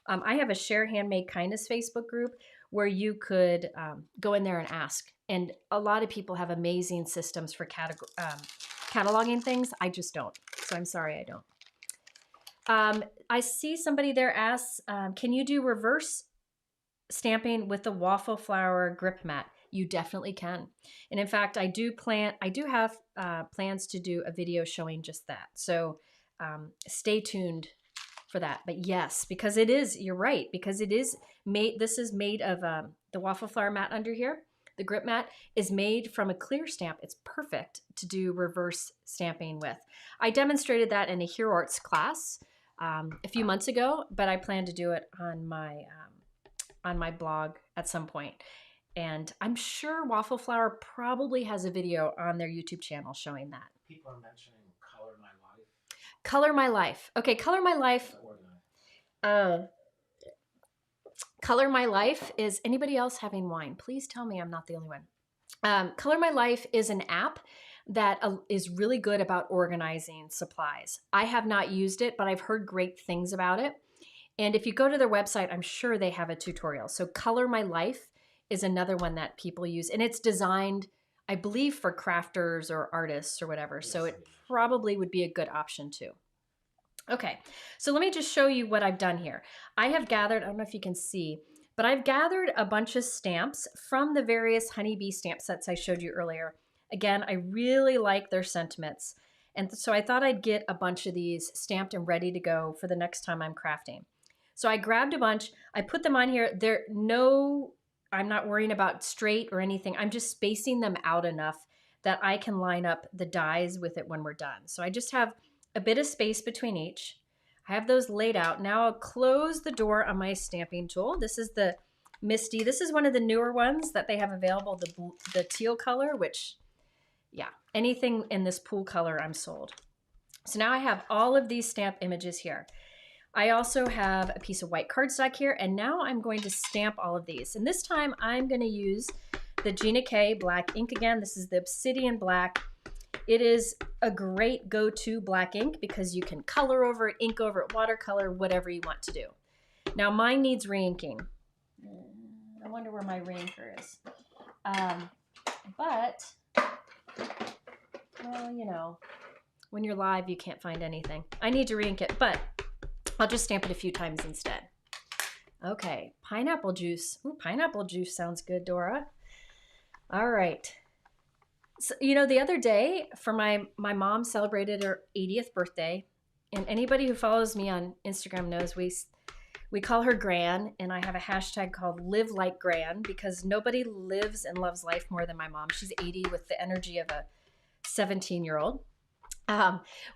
I have a Share Handmade Kindness Facebook group where you could go in there and ask. And a lot of people have amazing systems for cataloging things. I just don't. So I'm sorry I don't. I see somebody there asks, can you do reverse stamping with the waffle flower grip mat? You definitely can. And in fact, I do have plans to do a video showing just that. So stay tuned for that. But yes, because it is, you're right, because it is made, this is made of the waffle flower mat under here. The grip mat is made from a clear stamp. It's perfect to do reverse stamping with. I demonstrated that in a Hero Arts class a few months ago, but I plan to do it on my blog at some point. And I'm sure Waffle Flower probably has a video on their YouTube channel showing that. People are mentioning Color My Life. Color My Life. Okay, Color My Life. Color My Life is, anybody else having wine? Please tell me I'm not the only one. Color My Life is an app that is really good about organizing supplies. I have not used it, but I've heard great things about it. And if you go to their website, I'm sure they have a tutorial. So Color My Life is another one that people use. And it's designed, I believe, for crafters or artists or whatever. Yes, so it probably would be a good option too. Okay, so let me just show you what I've done here. I have gathered, I don't know if you can see, but I've gathered a bunch of stamps from the various Honeybee stamp sets I showed you earlier. Again, I really like their sentiments. And so I thought I'd get a bunch of these stamped and ready to go for the next time I'm crafting. So I grabbed a bunch, I put them on here. I'm not worrying about straight or anything. I'm just spacing them out enough that I can line up the dies with it when we're done. So I just have a bit of space between each. I have those laid out. Now I'll close the door on my stamping tool. This is the MISTI. This is one of the newer ones that they have available, the teal color, which, yeah, anything in this pool color, I'm sold. So now I have all of these stamp images here. I also have a piece of white cardstock here, and now I'm going to stamp all of these. And this time I'm going to use the Gina K black ink again. This is the Obsidian Black. It is a great go-to black ink because you can color over it, ink over it, watercolor, whatever you want to do. Now mine needs re-inking. I wonder where my re-inker is. But, well, you know, when you're live, you can't find anything. I need to re-ink it, but I'll just stamp it a few times instead. Okay, pineapple juice. Ooh, pineapple juice sounds good, Dora. All right. So, you know, the other day for my mom celebrated her 80th birthday, and anybody who follows me on Instagram knows we call her Gran, and I have a hashtag called Live Like Gran because nobody lives and loves life more than my mom. She's 80 with the energy of a 17-year-old.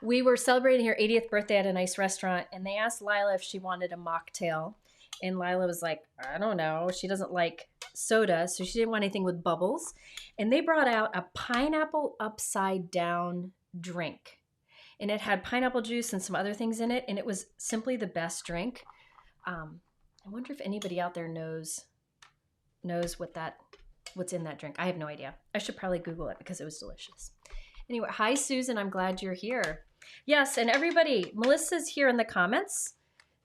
We were celebrating her 80th birthday at a nice restaurant, and they asked Lila if she wanted a mocktail. And Lila was like, I don't know. She doesn't like soda, so she didn't want anything with bubbles. And they brought out a pineapple upside down drink. And it had pineapple juice and some other things in it, and it was simply the best drink. I wonder if anybody out there knows what's in that drink. I have no idea. I should probably Google it because it was delicious. Anyway, hi, Susan. I'm glad you're here. Yes, and everybody, Melissa's here in the comments.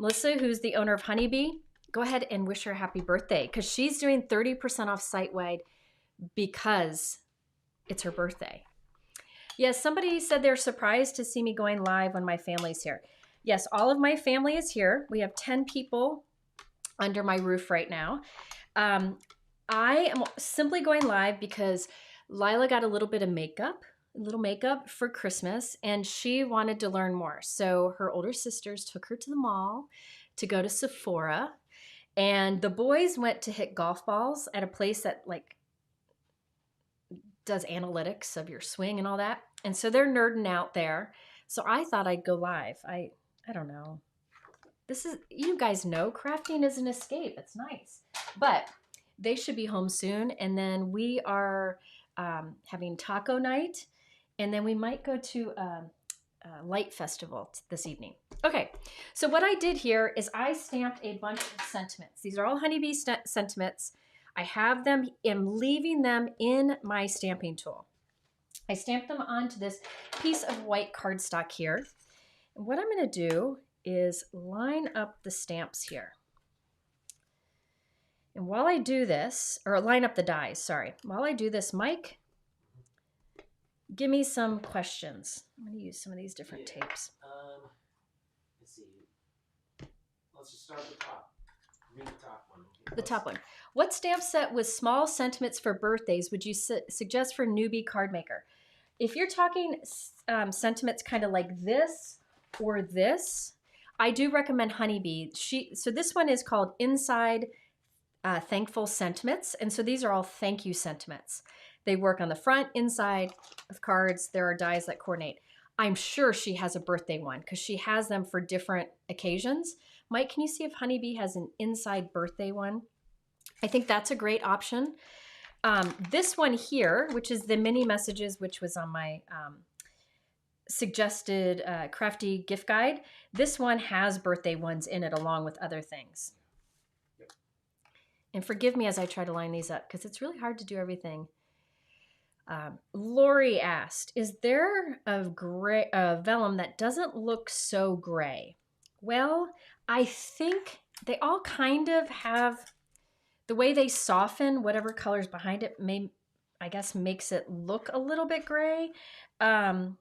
Melissa, who's the owner of Honeybee, go ahead and wish her happy birthday because she's doing 30% off site-wide because it's her birthday. Yes, somebody said they're surprised to see me going live when my family's here. Yes, all of my family is here. We have 10 people under my roof right now. I am simply going live because Lila got a little makeup for Christmas, and she wanted to learn more. So her older sisters took her to the mall to go to Sephora, and the boys went to hit golf balls at a place that like does analytics of your swing and all that. And so they're nerding out there. So I thought I'd go live. I don't know. You guys know crafting is an escape. It's nice, but they should be home soon. And then we are having taco night. And then we might go to a light festival this evening. Okay, so what I did here is I stamped a bunch of sentiments. These are all Honeybee sentiments. I have them, I'm leaving them in my stamping tool. I stamped them onto this piece of white cardstock here. And what I'm gonna do is line up the stamps here. And while I do this, or line up the dies, sorry. While I do this, Mike, give me some questions. I'm going to use some of these different tapes. Let's see. Let's just start with the top. Read the top one. The top one. What stamp set with small sentiments for birthdays would you suggest for newbie card maker? If you're talking sentiments kind of like this or this, I do recommend Honeybee. So this one is called Inside Thankful Sentiments. And so these are all thank you sentiments. They work on the front, inside of cards. There are dies that coordinate. I'm sure she has a birthday one because she has them for different occasions. Mike, can you see if Honeybee has an inside birthday one? I think that's a great option. This one here, which is the mini messages, which was on my suggested crafty gift guide. This one has birthday ones in it along with other things. And forgive me as I try to line these up because it's really hard to do everything. Lori asked, is there a vellum that doesn't look so gray? Well, I think they all kind of have, the way they soften whatever color's behind it I guess makes it look a little bit gray. I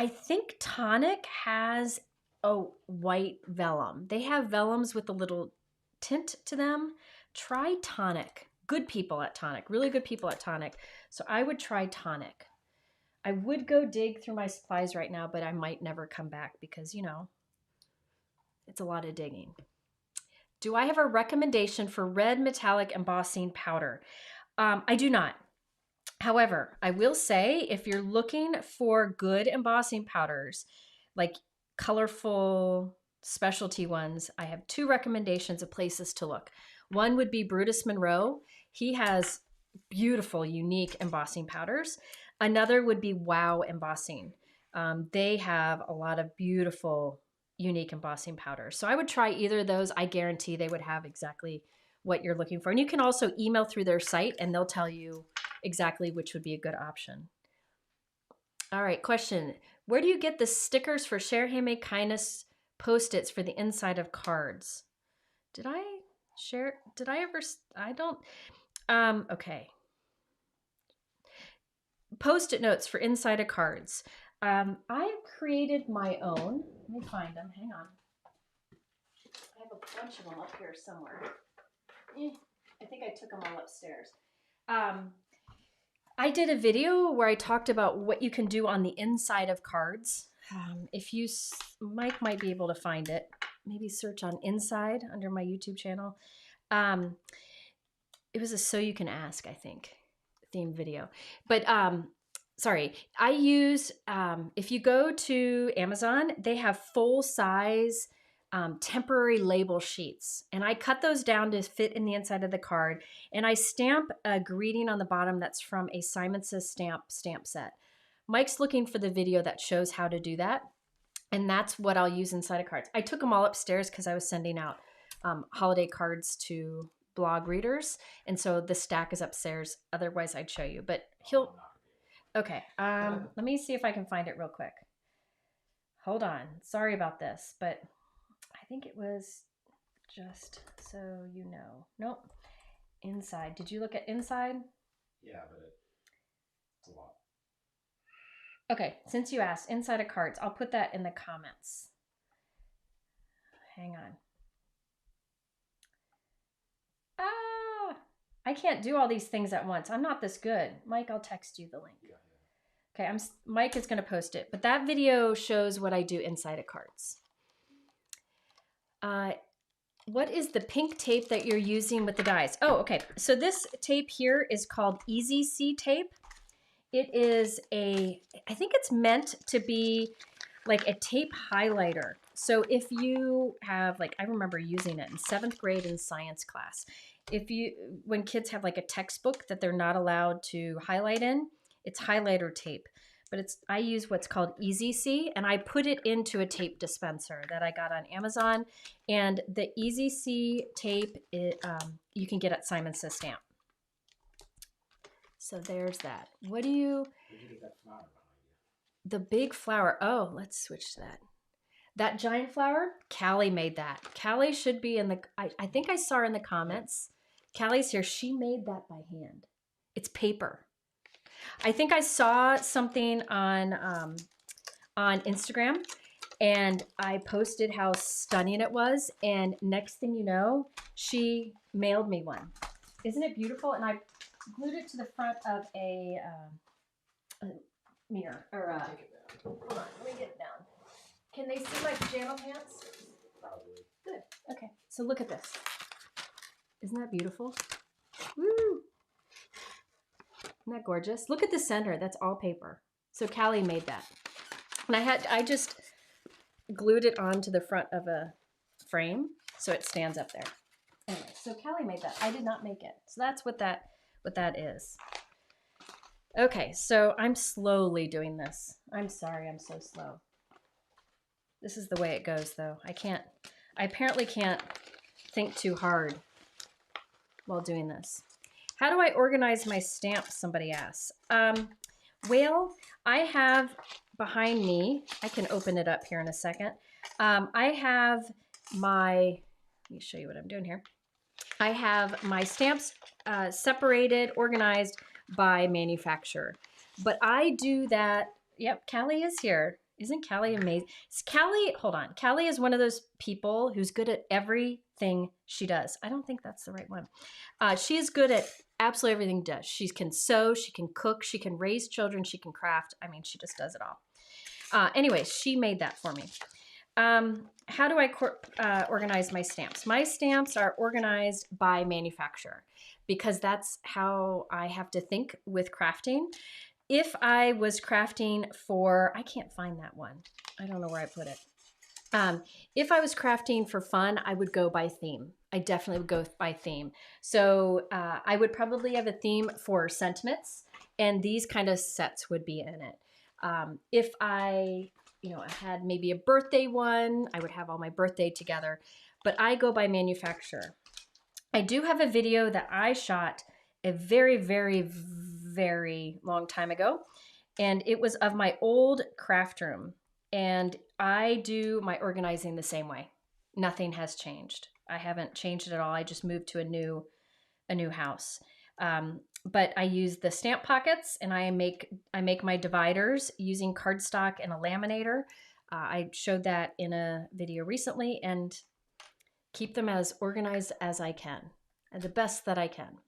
think Tonic has a white vellum. They have vellums with a little tint to them. Try Tonic. Good people at Tonic, really good people at Tonic. So I would try Tonic. I would go dig through my supplies right now, but I might never come back because, you know, it's a lot of digging. Do I have a recommendation for red metallic embossing powder? I do not. However, I will say if you're looking for good embossing powders, like colorful specialty ones, I have 2 recommendations of places to look. One would be Brutus Monroe. He has beautiful, unique embossing powders. Another would be Wow Embossing. They have a lot of beautiful, unique embossing powders. So I would try either of those. I guarantee they would have exactly what you're looking for. And you can also email through their site and they'll tell you exactly which would be a good option. All right, question. Where do you get the stickers for Share Handmade Kindness Post-its for the inside of cards? Did I share? Did I ever? I don't. Okay. Post-it notes for inside of cards. I created my own. Let me find them. Hang on. I have a bunch of them up here somewhere. I think I took them all upstairs. I did a video where I talked about what you can do on the inside of cards. If you, Mike might be able to find it. Maybe search on inside under my YouTube channel. It was a So You Can Ask, I think, theme video. But sorry, I use, if you go to Amazon, they have full size temporary label sheets. And I cut those down to fit in the inside of the card. And I stamp a greeting on the bottom that's from a Simon Says stamp set. Mike's looking for the video that shows how to do that. And that's what I'll use inside of cards. I took them all upstairs because I was sending out holiday cards to blog readers. And so the stack is upstairs. Otherwise, I'd show you. But he'll... Okay, let me see if I can find it real quick. Hold on. Sorry about this, but I think it was just so you know. Nope. Inside. Did you look at inside? Yeah, but it's a lot. Okay, since you asked, inside of cards, I'll put that in the comments. Hang on. I can't do all these things at once. I'm not this good. Mike, I'll text you the link. Okay, Mike is going to post it. But that video shows what I do inside of cards. What is the pink tape that you're using with the dies? Oh, okay. So this tape here is called Easy C tape. It is I think it's meant to be like a tape highlighter. So if you have, like, I remember using it in 7th grade in science class. When kids have like a textbook that they're not allowed to highlight in, it's highlighter tape. But I use what's called Easy C, and I put it into a tape dispenser that I got on Amazon. And the Easy C tape, you can get at Simon Says Stamp. So there's that. Where'd you get that flower behind you? The big flower. Oh, let's switch to that. That giant flower, Callie made that. Callie should be in the, I think I saw her in the comments. Callie's here. She made that by hand. It's paper. I think I saw something on Instagram, and I posted how stunning it was. And next thing you know, she mailed me one. Isn't it beautiful? And I glued it to the front of a mirror. Or hold on, let me get it down. Can they see my pajama pants? Probably. Good. Okay. So look at this. Isn't that beautiful? Woo! Isn't that gorgeous? Look at the center. That's all paper. So Callie made that. And I just glued it onto the front of a frame so it stands up there. Anyway, so Callie made that. I did not make it. So that's what that is. Okay, so I'm slowly doing this. I'm sorry I'm so slow. This is the way it goes though. I apparently can't think too hard while doing this. How do I organize my stamps, somebody asks. Well, I have behind me, I can open it up here in a second. I have my, let me show you what I'm doing here. I have my stamps separated, organized by manufacturer. But I do that, yep, Callie is here. Isn't Callie amazing? Callie, hold on. Callie is one of those people who's good at everything she does. I don't think that's the right one. She is good at absolutely everything she does. She can sew, she can cook, she can raise children, she can craft. I mean, she just does it all. Anyway, she made that for me. How do I organize my stamps? My stamps are organized by manufacturer because that's how I have to think with crafting. If I was crafting for, I can't find that one. I don't know where I put it. If I was crafting for fun, I would go by theme. I definitely would go by theme. So I would probably have a theme for sentiments, and these kind of sets would be in it. If I had maybe a birthday one, I would have all my birthday together, but I go by manufacturer. I do have a video that I shot a very, very, very long time ago, and it was of my old craft room, and I do my organizing the same way. Nothing has changed. I haven't changed it at all. I just moved to a new house. But I use the stamp pockets, and I make my dividers using cardstock and a laminator. I showed that in a video recently, and keep them as organized as I can, and the best that I can.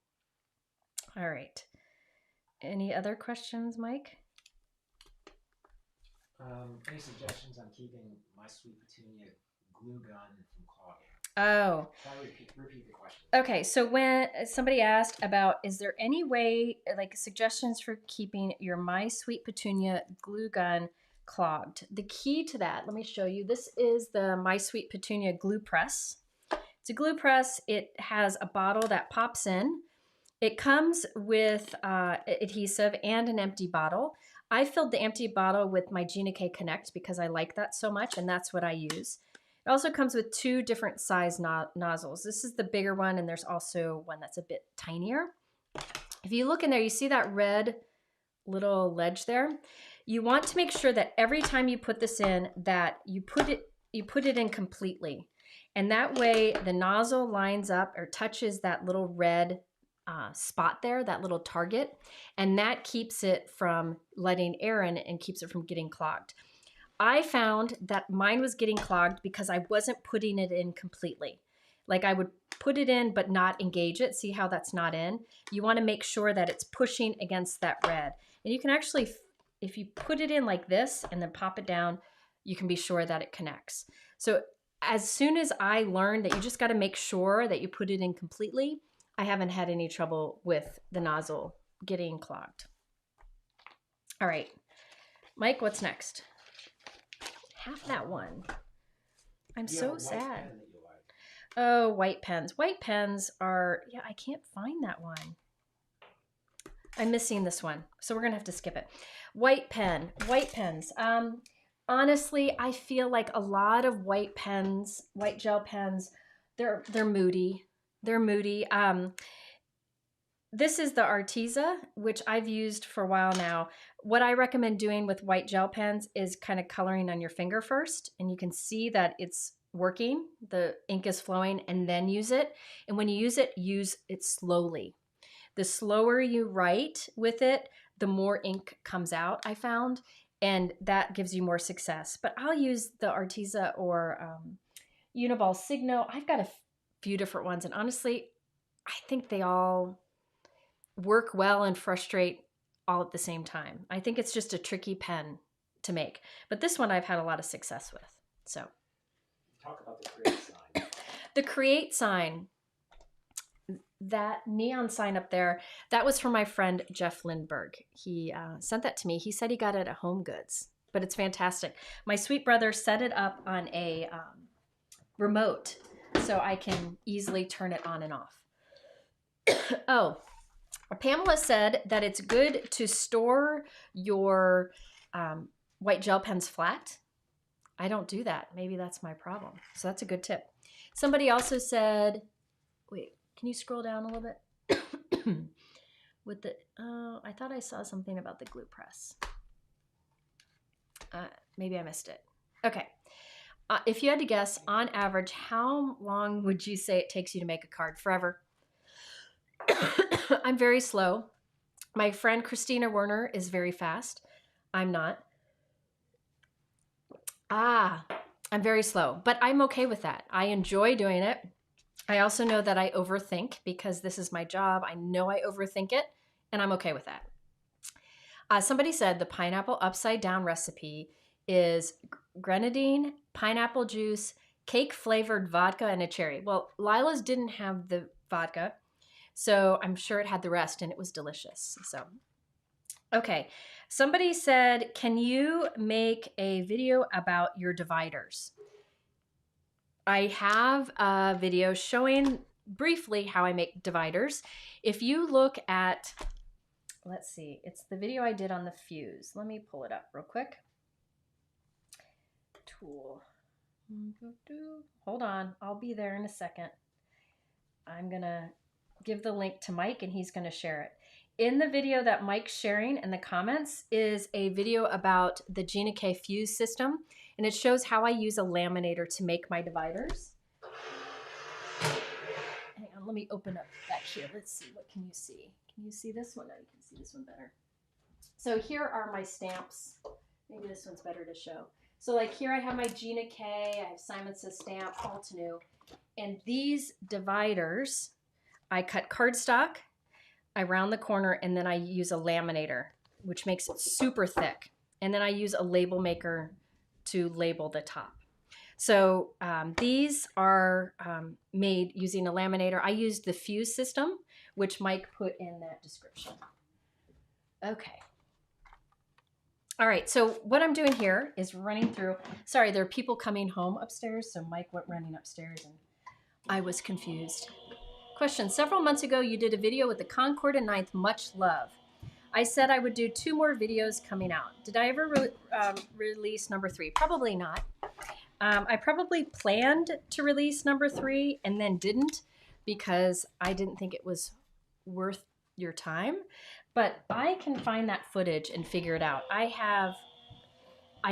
All right. Any other questions, Mike? Any suggestions on keeping my sweet petunia glue gun from clogging? Oh. Try to repeat the question. Okay, so when somebody asked about, is there any way, like suggestions for keeping your My Sweet Petunia glue gun clogged? The key to that, let me show you. This is the My Sweet Petunia glue press. It's a glue press. It has a bottle that pops in. It comes with adhesive and an empty bottle. I filled the empty bottle with my Gina K Connect because I like that so much, and that's what I use. It also comes with two different size nozzles. This is the bigger one, and there's also one that's a bit tinier. If you look in there, you see that red little ledge there? You want to make sure that every time you put this in, that you put it in completely. And that way the nozzle lines up or touches that little red spot there, that little target, and that keeps it from letting air in and keeps it from getting clogged. I found that mine was getting clogged because I wasn't putting it in completely. Like I would put it in but not engage it. See how that's not in? You want to make sure that it's pushing against that red. And you can actually, if you put it in like this and then pop it down, you can be sure that it connects. So as soon as I learned that you just got to make sure that you put it in completely, I haven't had any trouble with the nozzle getting clogged. All right, Mike, what's next? Have that one. I'm so sad. Oh, white pens. White pens are, yeah, I can't find that one. I'm missing this one, so we're gonna have to skip it. White pens. Honestly, I feel like a lot of white pens, white gel pens, they're moody. They're moody. This is the Arteza, which I've used for a while now. What I recommend doing with white gel pens is kind of coloring on your finger first, and you can see that it's working. The ink is flowing, and then use it. And when you use it slowly. The slower you write with it, the more ink comes out, I found, and that gives you more success. But I'll use the Arteza or Uniball Signo. I've got a few different ones, and honestly, I think they all work well and frustrate all at the same time. I think it's just a tricky pen to make, but this one I've had a lot of success with. So talk about the create sign. The create sign, that neon sign up there, that was from my friend Jeff Lindbergh. He sent that to me. He said he got it at Home Goods, but it's fantastic. My sweet brother set it up on a remote so I can easily turn it on and off. Oh, Pamela said that it's good to store your white gel pens flat. I don't do that. Maybe that's my problem. So that's a good tip. Somebody also said, wait, Can you scroll down a little bit? With the, I thought I saw something about the glue press. Maybe I missed it. Okay. If you had to guess, on average, how long would you say it takes you to make a card? Forever. I'm very slow. My friend Christina Werner is very fast. I'm not. I'm very slow, but I'm okay with that. I enjoy doing it. I also know that I overthink because this is my job. I know I overthink it, and I'm okay with that. Somebody said the pineapple upside down recipe is grenadine, pineapple juice, cake flavored vodka, and a cherry. Well, Lila's didn't have the vodka, so I'm sure it had the rest, and it was delicious. So, okay. Somebody said, can you make a video about your dividers? I have a video showing briefly how I make dividers. If you look at, let's see, it's the video I did on the fuse. Let me pull it up real quick. Tool. Hold on, I'll be there in a second. I'm gonna give the link to Mike and he's gonna share it. In the video that Mike's sharing in the comments is a video about the Gina K fuse system, and it shows how I use a laminator to make my dividers. Hang on, let me open up back here. Let's see, what can you see? Can you see this one? Oh, you can see this one better. So here are my stamps. Maybe this one's better to show. So like here I have my Gina K, I have Simon Says stamp, Holtz new, and these dividers, I cut cardstock, I round the corner, and then I use a laminator, which makes it super thick. And then I use a label maker to label the top. So these are made using a laminator. I used the fuse system, which Mike put in that description. Okay. All right, so what I'm doing here is running through, sorry, there are people coming home upstairs, so Mike went running upstairs and I was confused. Question, several months ago you did a video with the Concord and Ninth, much love. I said I would do 2 more videos coming out. Did I ever release number 3? Probably not. I probably planned to release number 3 and then didn't because I didn't think it was worth your time. But I can find that footage and figure it out. I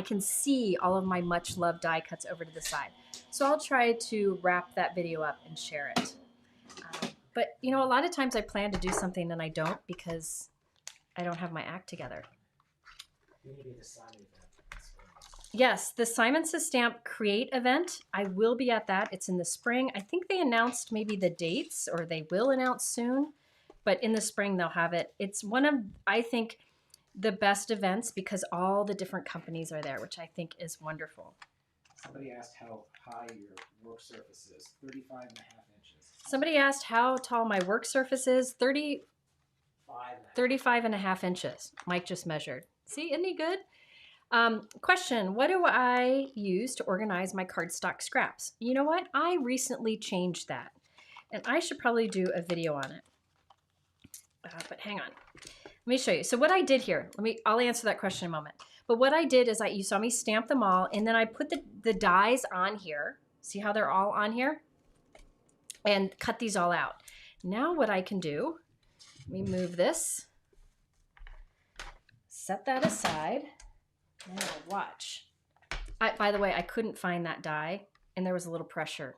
can see all of my much loved die cuts over to the side. So I'll try to wrap that video up and share it. But you know, a lot of times I plan to do something and I don't because I don't have my act together. Yes, the Simon Says Stamp Create event. I will be at that. It's in the spring. I think they announced maybe the dates, or they will announce soon. But in the spring, they'll have it. It's one of, I think, the best events because all the different companies are there, which I think is wonderful. Somebody asked how high your work surface is. 35.5 inches. Somebody asked how tall my work surface is. 35.5 inches. Mike just measured. See, isn't he good? Question, what do I use to organize my cardstock scraps? You know what? I recently changed that. And I should probably do a video on it. But hang on. Let me show you. So what I did here, I'll answer that question in a moment. But what I did is you saw me stamp them all, and then I put the dies on here. See how they're all on here? And cut these all out. Now what I can do, let me move this. Set that aside. Now watch. By the way, I couldn't find that die, and there was a little pressure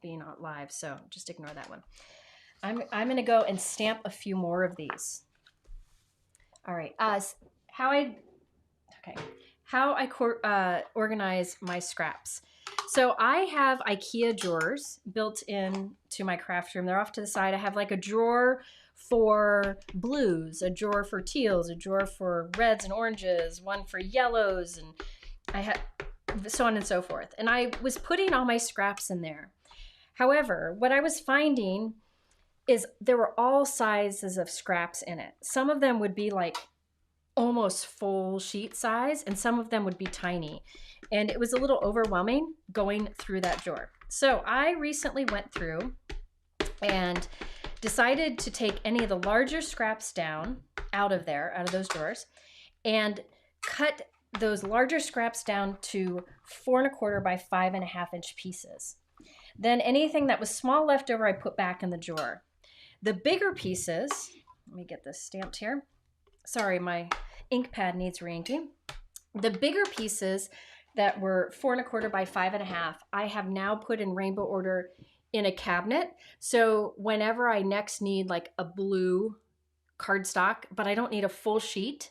being on live, so just ignore that one. I'm going to go and stamp a few more of these. All right. How I organize my scraps. So I have IKEA drawers built in to my craft room. They're off to the side. I have like a drawer for blues, a drawer for teals, a drawer for reds and oranges, one for yellows, and I have so on and so forth. And I was putting all my scraps in there. However, what I was finding is there were all sizes of scraps in it. Some of them would be like almost full sheet size, and some of them would be tiny. And it was a little overwhelming going through that drawer. So I recently went through and decided to take any of the larger scraps down out of those drawers, and cut those larger scraps down to 4¼ by 5½ inch pieces. Then anything that was small left over, I put back in the drawer. The bigger pieces, let me get this stamped here. Sorry, my ink pad needs re-inking. The bigger pieces that were 4 1/4 by 5 1/2, I have now put in rainbow order in a cabinet. So whenever I next need like a blue cardstock, but I don't need a full sheet,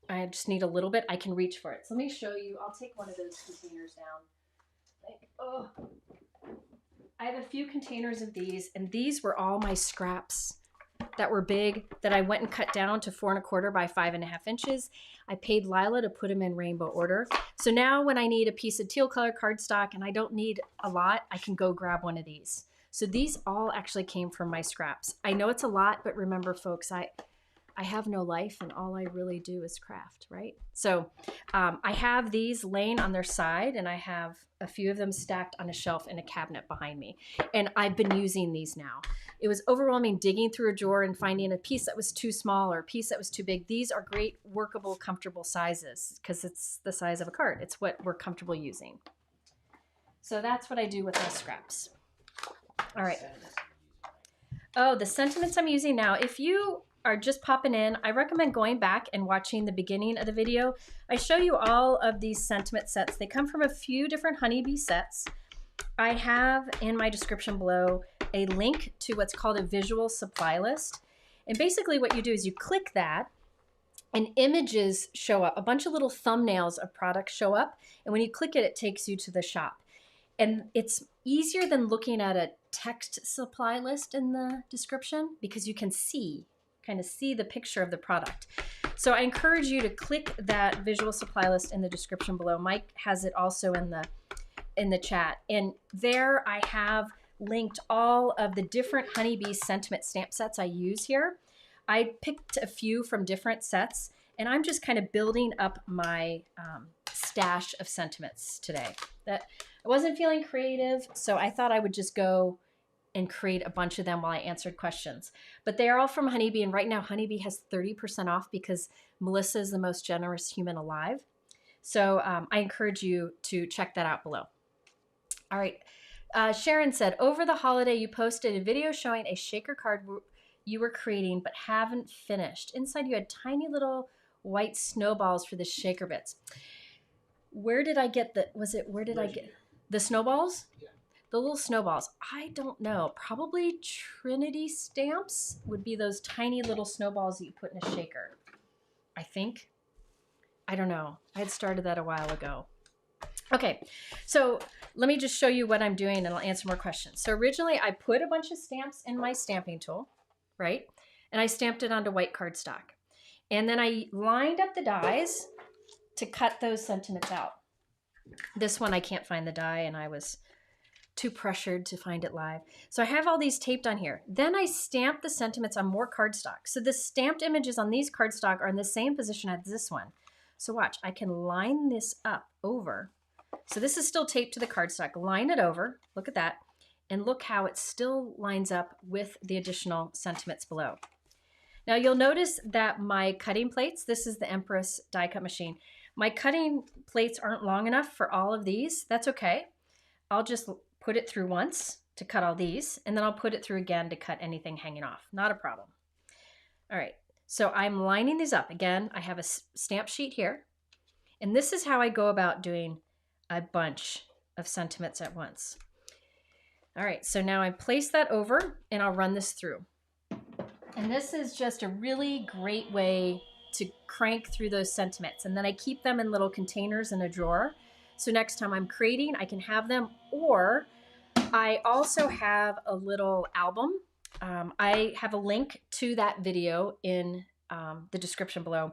I just need a little bit, I can reach for it. So let me show you. I'll take one of those containers down. Oh, I have a few containers of these, and these were all my scraps that were big that I went and cut down to 4 1/4 by 5 1/2 inches. I paid Lila to put them in rainbow order. So now when I need a piece of teal color cardstock and I don't need a lot, I can go grab one of these. So these all actually came from my scraps. I know it's a lot, but remember folks, I have no life and all I really do is craft, right? So I have these laying on their side, and I have a few of them stacked on a shelf in a cabinet behind me. And I've been using these now. It was overwhelming digging through a drawer and finding a piece that was too small or a piece that was too big. These are great, workable, comfortable sizes because it's the size of a card. It's what we're comfortable using. So that's what I do with my scraps. All right. Oh, the sentiments I'm using now. If you are just popping in, I recommend going back and watching the beginning of the video. I show you all of these sentiment sets. They come from a few different Honeybee sets. I have in my description below a link to what's called a visual supply list. And basically what you do is you click that and images show up. A bunch of little thumbnails of products show up. And when you click it, it takes you to the shop. And it's easier than looking at a text supply list in the description because you can kind of see the picture of the product. So I encourage you to click that visual supply list in the description below. Mike has it also in the chat. And there I have linked all of the different Honeybee sentiment stamp sets I use here. I picked a few from different sets, and I'm just kind of building up my stash of sentiments today. That I wasn't feeling creative, so I thought I would just go and create a bunch of them while I answered questions. But they are all from Honeybee, and right now Honeybee has 30% off because Melissa is the most generous human alive. So I encourage you to check that out below. All right. Sharon said, over the holiday, you posted a video showing a shaker card you were creating but haven't finished. Inside you had tiny little white snowballs for the shaker bits. Where did I get where did I get the snowballs? Yeah. The little snowballs. I don't know. Probably Trinity stamps would be those tiny little snowballs that you put in a shaker. I think. I don't know. I had started that a while ago. Okay, so let me just show you what I'm doing and I'll answer more questions. So originally I put a bunch of stamps in my stamping tool, right? And I stamped it onto white cardstock. And then I lined up the dies to cut those sentiments out. This one I can't find the die and I was too pressured to find it live. So I have all these taped on here. Then I stamped the sentiments on more cardstock. So the stamped images on these cardstock are in the same position as this one. So watch, I can line this up over. So this is still taped to the cardstock. Line it over, look at that, and look how it still lines up with the additional sentiments below. Now you'll notice that my cutting plates, this is the Empress die cut machine. My cutting plates aren't long enough for all of these. That's okay. I'll just put it through once to cut all these, and then I'll put it through again to cut anything hanging off. Not a problem. All right, so I'm lining these up. Again, I have a stamp sheet here, and this is how I go about doing a bunch of sentiments at once. All right, so now I place that over and I'll run this through. And this is just a really great way to crank through those sentiments. And then I keep them in little containers in a drawer. So next time I'm creating, I can have them. Or I also have a little album. I have a link to that video in the description below.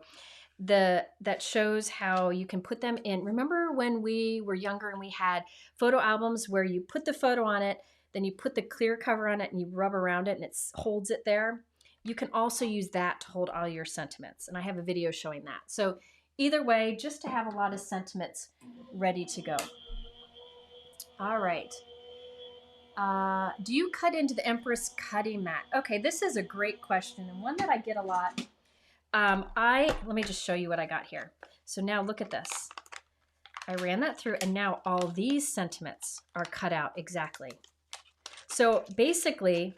That shows how you can put them in. Remember when we were younger and we had photo albums where you put the photo on it, then you put the clear cover on it and you rub around it and it holds it there? You can also use that to hold all your sentiments. And I have a video showing that. So either way, just to have a lot of sentiments ready to go. All right. Do you cut into the Empress cutting mat? Okay, this is a great question and one that I get a lot. Let me just show you what I got here. So now look at this. I ran that through and now all these sentiments are cut out exactly. So basically,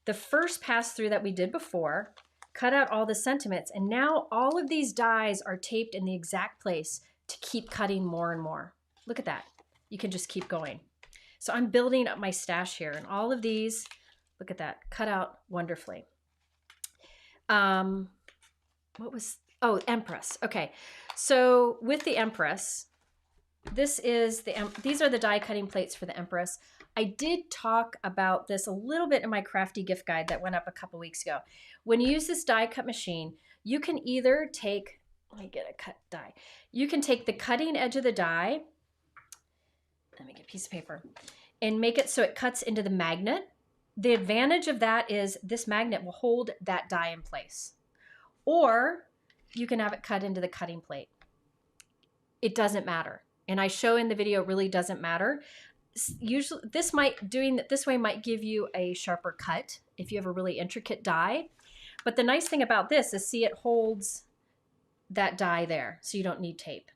the first pass through that we did before, cut out all the sentiments, and now all of these dies are taped in the exact place to keep cutting more and more. Look at that. You can just keep going. So I'm building up my stash here, and all of these, look at that, cut out wonderfully. Empress. Okay, so with the Empress, these are the die cutting plates for the Empress. I did talk about this a little bit in my crafty gift guide that went up a couple weeks ago. When you use this die cut machine, you can either take, let me get a cut die. You can take the cutting edge of the die, let me get a piece of paper, and make it so it cuts into the magnet. The advantage of that is this magnet will hold that die in place. Or you can have it cut into the cutting plate. It doesn't matter. And I show in the video it really doesn't matter. Usually doing it this way might give you a sharper cut if you have a really intricate die. But the nice thing about this is, see, it holds that die there, so you don't need tape.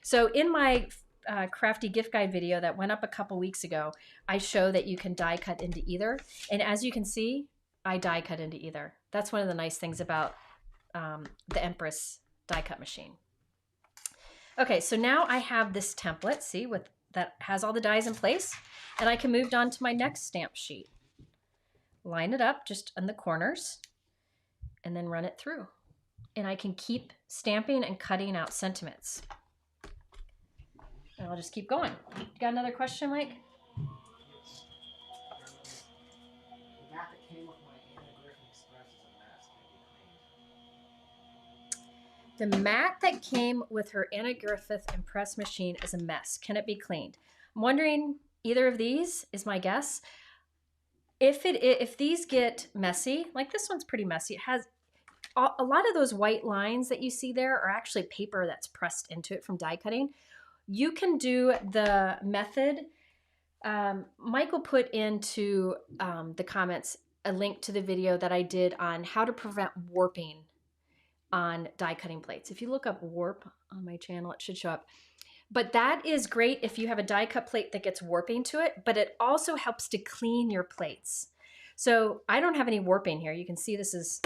So in my crafty gift guide video that went up a couple weeks ago, I show that you can die cut into either. And as you can see, I die cut into either. That's one of the nice things about the Empress die cut machine. Okay, so now I have this template, see, that has all the dies in place, and I can move on to my next stamp sheet. Line it up just in the corners, and then run it through. And I can keep stamping and cutting out sentiments. And I'll just keep going. You got another question, Mike? The mat that came with her Anna Griffith Impress machine is a mess. Can it be cleaned? I'm wondering, either of these is my guess. If these get messy, like this one's pretty messy. It has a lot of those white lines that you see there are actually paper that's pressed into it from die cutting. You can do the method. Mike will put into the comments a link to the video that I did on how to prevent warping on die cutting plates. If you look up warp on my channel, it should show up. But that is great if you have a die cut plate that gets warping to it, but it also helps to clean your plates. So I don't have any warping here. You can see this is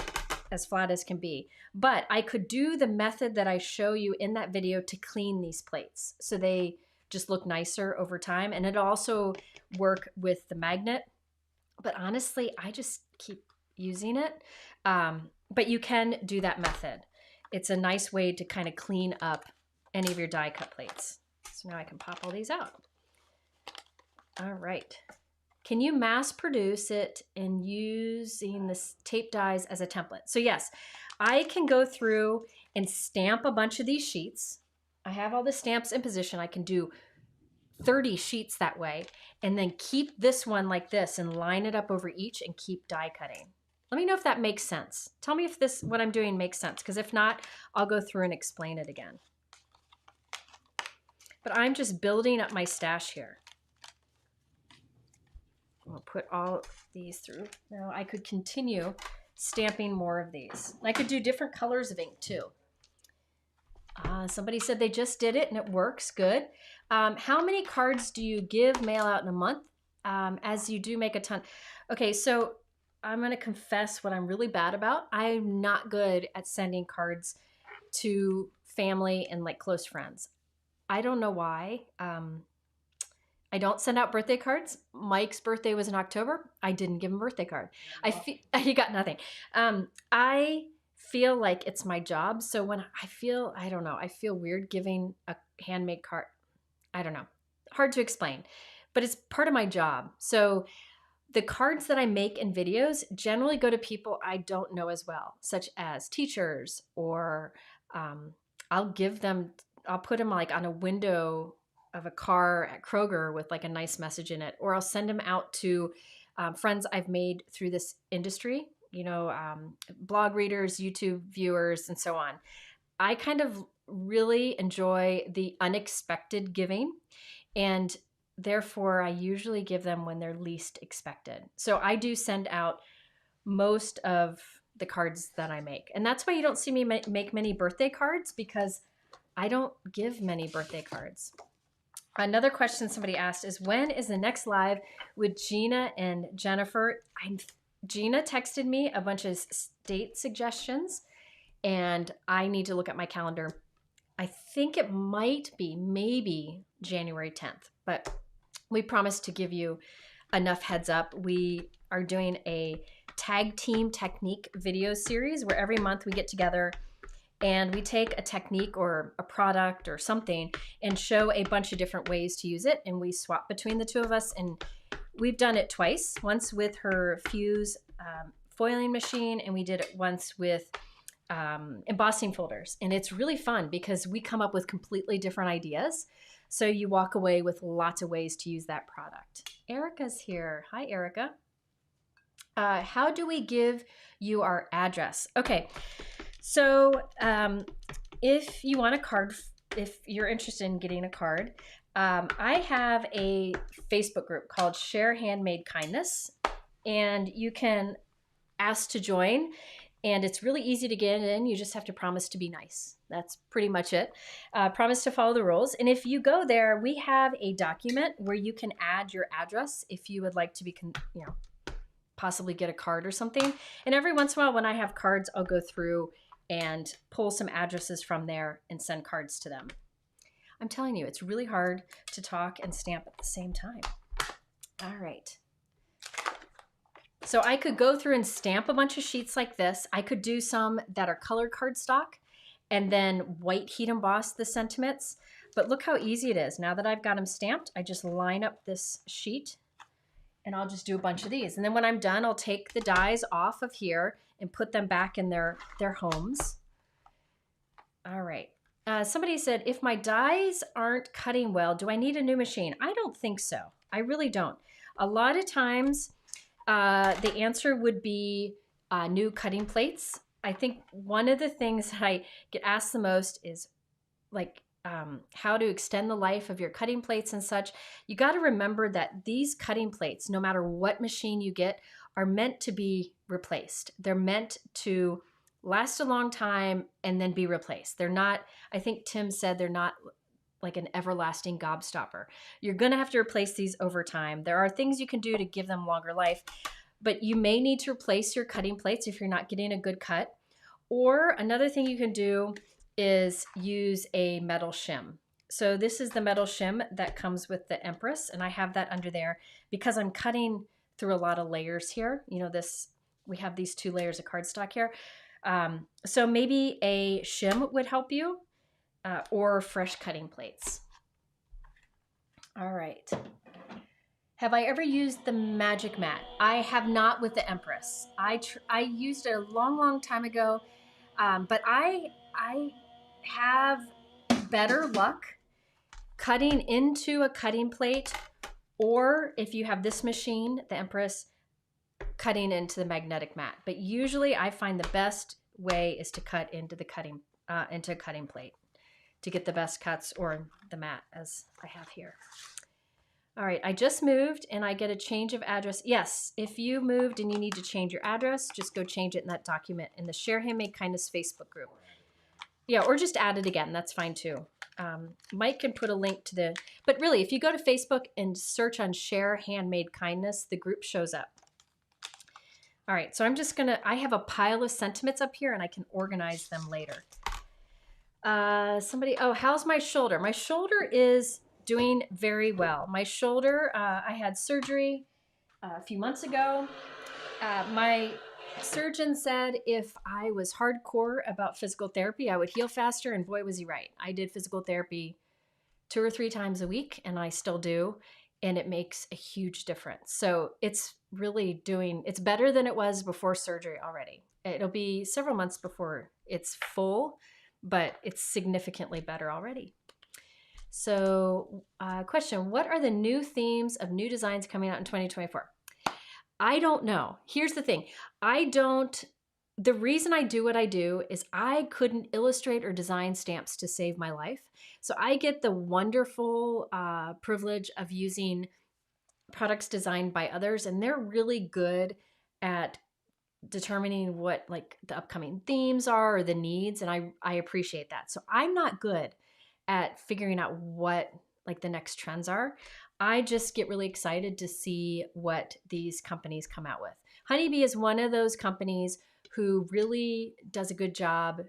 as flat as can be, but I could do the method that I show you in that video to clean these plates so they just look nicer over time. And it'll also work with the magnet, but honestly, I just keep using it. But you can do that method. It's a nice way to kind of clean up any of your die cut plates. So now I can pop all these out. All right. Can you mass produce it in using this tape dies as a template? So yes, I can go through and stamp a bunch of these sheets. I have all the stamps in position. I can do 30 sheets that way, and then keep this one like this and line it up over each and keep die cutting. Let me know if that makes sense. Tell me if what I'm doing makes sense, because if not, I'll go through and explain it again. But I'm just building up my stash here. I'll put all these through. Now I could continue stamping more of these. I could do different colors of ink too. Somebody said they just did it and it works good. How many cards do you give mail out in a month? As you do make a ton. Okay, so I'm going to confess what I'm really bad about. I'm not good at sending cards to family and like close friends. I don't know why. I don't send out birthday cards. Mike's birthday was in October. I didn't give him a birthday card. He got nothing. I feel like it's my job. So when I don't know, I feel weird giving a handmade card. I don't know. Hard to explain, but it's part of my job. So the cards that I make in videos generally go to people I don't know as well, such as teachers, or I'll put them like on a window of a car at Kroger with like a nice message in it, or I'll send them out to friends I've made through this industry, blog readers, YouTube viewers, and so on. I kind of really enjoy the unexpected giving, and therefore I usually give them when they're least expected. So I do send out most of the cards that I make. And that's why you don't see me make many birthday cards, because I don't give many birthday cards. Another question somebody asked is, when is the next live with Gina and Jennifer? Gina texted me a bunch of date suggestions, and I need to look at my calendar. I think it might be maybe January 10th, but we promised to give you enough heads up. We are doing a tag team technique video series where every month we get together and we take a technique or a product or something and show a bunch of different ways to use it, and we swap between the two of us. And we've done it twice, once with her Fuse foiling machine, and we did it once with embossing folders. And it's really fun because we come up with completely different ideas. So you walk away with lots of ways to use that product. Erica's here. Hi, Erica. How do we give you our address? Okay, so if you want a card, if you're interested in getting a card, I have a Facebook group called Share Handmade Kindness, and you can ask to join. And it's really easy to get in. You just have to promise to be nice. That's pretty much it. Promise to follow the rules. And if you go there, we have a document where you can add your address if you would like to be, possibly get a card or something. And every once in a while when I have cards, I'll go through and pull some addresses from there and send cards to them. I'm telling you, it's really hard to talk and stamp at the same time. All right. So I could go through and stamp a bunch of sheets like this. I could do some that are colored cardstock and then white heat emboss the sentiments. But look how easy it is. Now that I've got them stamped, I just line up this sheet and I'll just do a bunch of these. And then when I'm done, I'll take the dies off of here and put them back in their homes. All right. Somebody said, if my dies aren't cutting well, do I need a new machine? I don't think so. I really don't. A lot of times, the answer would be new cutting plates. I think one of the things that I get asked the most is like how to extend the life of your cutting plates and such. You got to remember that these cutting plates, no matter what machine you get, are meant to be replaced. They're meant to last a long time and then be replaced. They're not, I think Tim said, they're not like an everlasting gobstopper. You're going to have to replace these over time. There are things you can do to give them longer life, but you may need to replace your cutting plates if you're not getting a good cut. Or another thing you can do is use a metal shim. So this is the metal shim that comes with the Empress, and I have that under there because I'm cutting through a lot of layers here. You know, we have these 2 layers of cardstock here. So maybe a shim would help you. Or fresh cutting plates. All right. Have I ever used the magic mat? I have not with the Empress. I used it a long, long time ago, but I have better luck cutting into a cutting plate, or if you have this machine, the Empress, cutting into the magnetic mat. But usually I find the best way is to cut into the cutting plate to get the best cuts, or the mat as I have here. All right, I just moved and I get a change of address. Yes, if you moved and you need to change your address, just go change it in that document in the Share Handmade Kindness Facebook group. Yeah, or just add it again, that's fine too. Mike can put a link to the, but really if you go to Facebook and search on Share Handmade Kindness, the group shows up. All right, so I have a pile of sentiments up here and I can organize them later. How's my shoulder? My shoulder is doing very well. My shoulder, I had surgery a few months ago. My surgeon said if I was hardcore about physical therapy, I would heal faster, and boy, was he right. I did physical therapy 2 or 3 times a week, and I still do, and it makes a huge difference. So it's really it's better than it was before surgery already. It'll be several months before it's full, but it's significantly better already. So question, what are the new themes of new designs coming out in 2024? I don't know. Here's the thing. The reason I do what I do is I couldn't illustrate or design stamps to save my life. So I get the wonderful privilege of using products designed by others, and they're really good at determining what like the upcoming themes are or the needs, and I appreciate that. So I'm not good at figuring out what like the next trends are. I just get really excited to see what these companies come out with. Honeybee is one of those companies who really does a good job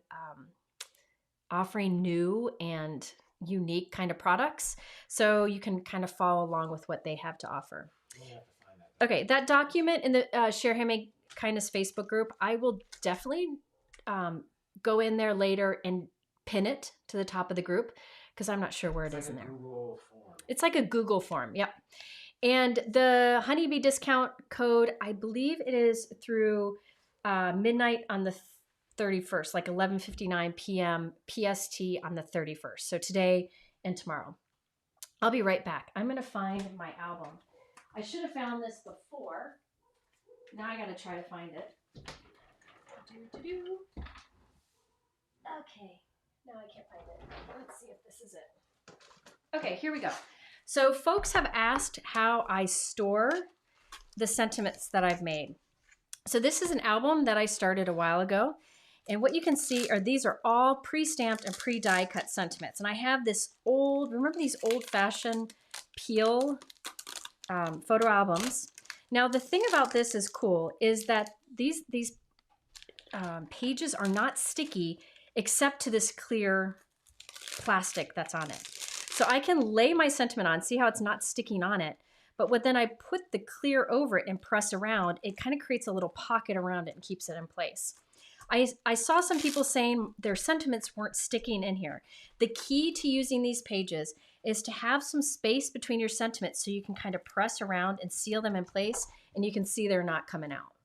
offering new and unique kind of products. So you can kind of follow along with what they have to offer. Okay, that document in the Share Handmade Kindness Facebook group, I will definitely go in there later and pin it to the top of the group because I'm not sure where it is in there. Google form. It's like a Google form, yep. And the Honeybee discount code, I believe it is through midnight on the 31st, like 11:59 p.m. PST on the 31st. So today and tomorrow. I'll be right back. I'm going to find my album. I should have found this before. Now I got to try to find it. Okay. No, I can't find it. Let's see if this is it. Okay, here we go. So folks have asked how I store the sentiments that I've made. So this is an album that I started a while ago. And what you can see are these are all pre-stamped and pre-die cut sentiments. And I have this old, remember these old-fashioned peel photo albums? Now the thing about this is cool is that these pages are not sticky except to this clear plastic that's on it. So I can lay my sentiment on, see how it's not sticking on it, but then I put the clear over it and press around, it kind of creates a little pocket around it and keeps it in place. I saw some people saying their sentiments weren't sticking in here. The key to using these pages is to have some space between your sentiments so you can kind of press around and seal them in place and you can see they're not coming out.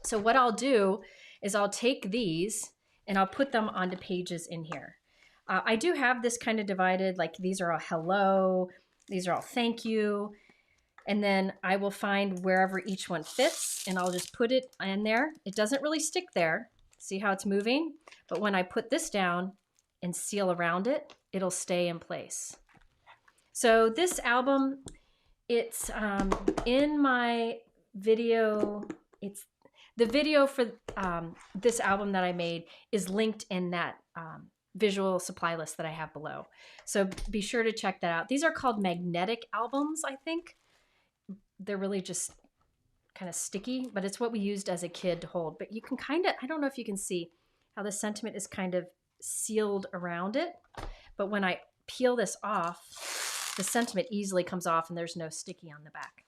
So what I'll do is I'll take these and I'll put them onto pages in here. I do have this kind of divided, like these are all hello, these are all thank you, and then I will find wherever each one fits and I'll just put it in there. It doesn't really stick there. See how it's moving? But when I put this down and seal around it, it'll stay in place. So this album, it's in my video. It's the video for this album that I made is linked in that visual supply list that I have below. So be sure to check that out. These are called magnetic albums, I think. They're really just kind of sticky, but it's what we used as a kid to hold. But you can kind of, I don't know if you can see how the sentiment is kind of sealed around it. But when I peel this off, the sentiment easily comes off and there's no sticky on the back.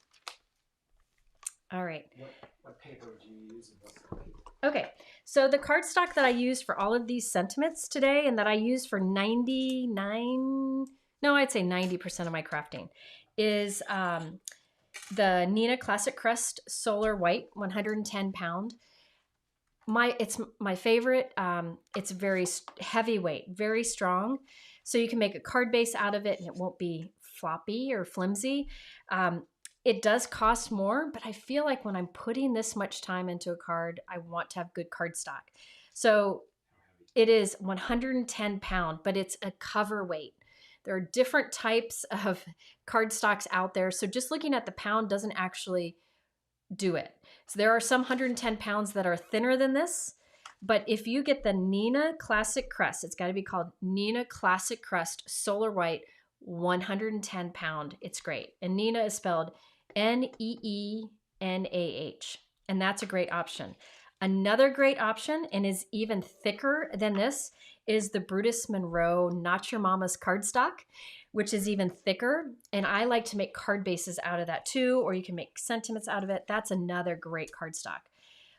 All right. What paper would you use in this? Okay, so the cardstock that I used for all of these sentiments today and that I use for 90% of my crafting is the Neenah Classic Crest Solar White 110 pound. It's my favorite. It's very heavyweight, very strong. So you can make a card base out of it and it won't be floppy or flimsy. It does cost more, but I feel like when I'm putting this much time into a card, I want to have good cardstock. So it is 110 pound, but it's a cover weight. There are different types of cardstocks out there. So just looking at the pound doesn't actually do it. So there are some 110 pounds that are thinner than this. But if you get the Neenah Classic Crest, it's got to be called Neenah Classic Crest Solar White 110 pound. It's great. And Neenah is spelled Neehnah. And that's a great option. Another great option, and is even thicker than this, is the Brutus Monroe Not Your Mama's cardstock, which is even thicker. And I like to make card bases out of that too, or you can make sentiments out of it. That's another great cardstock.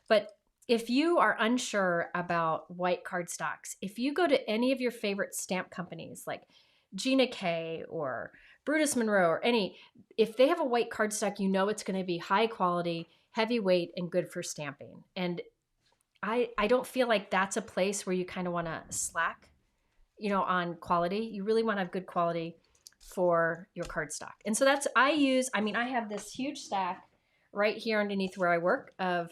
But if you are unsure about white cardstocks, if you go to any of your favorite stamp companies like Gina K or Brutus Monroe or if they have a white cardstock, you know it's going to be high quality, heavyweight, and good for stamping. And I don't feel like that's a place where you kind of want to slack, on quality. You really want to have good quality for your cardstock. And so I have this huge stack right here underneath where I work of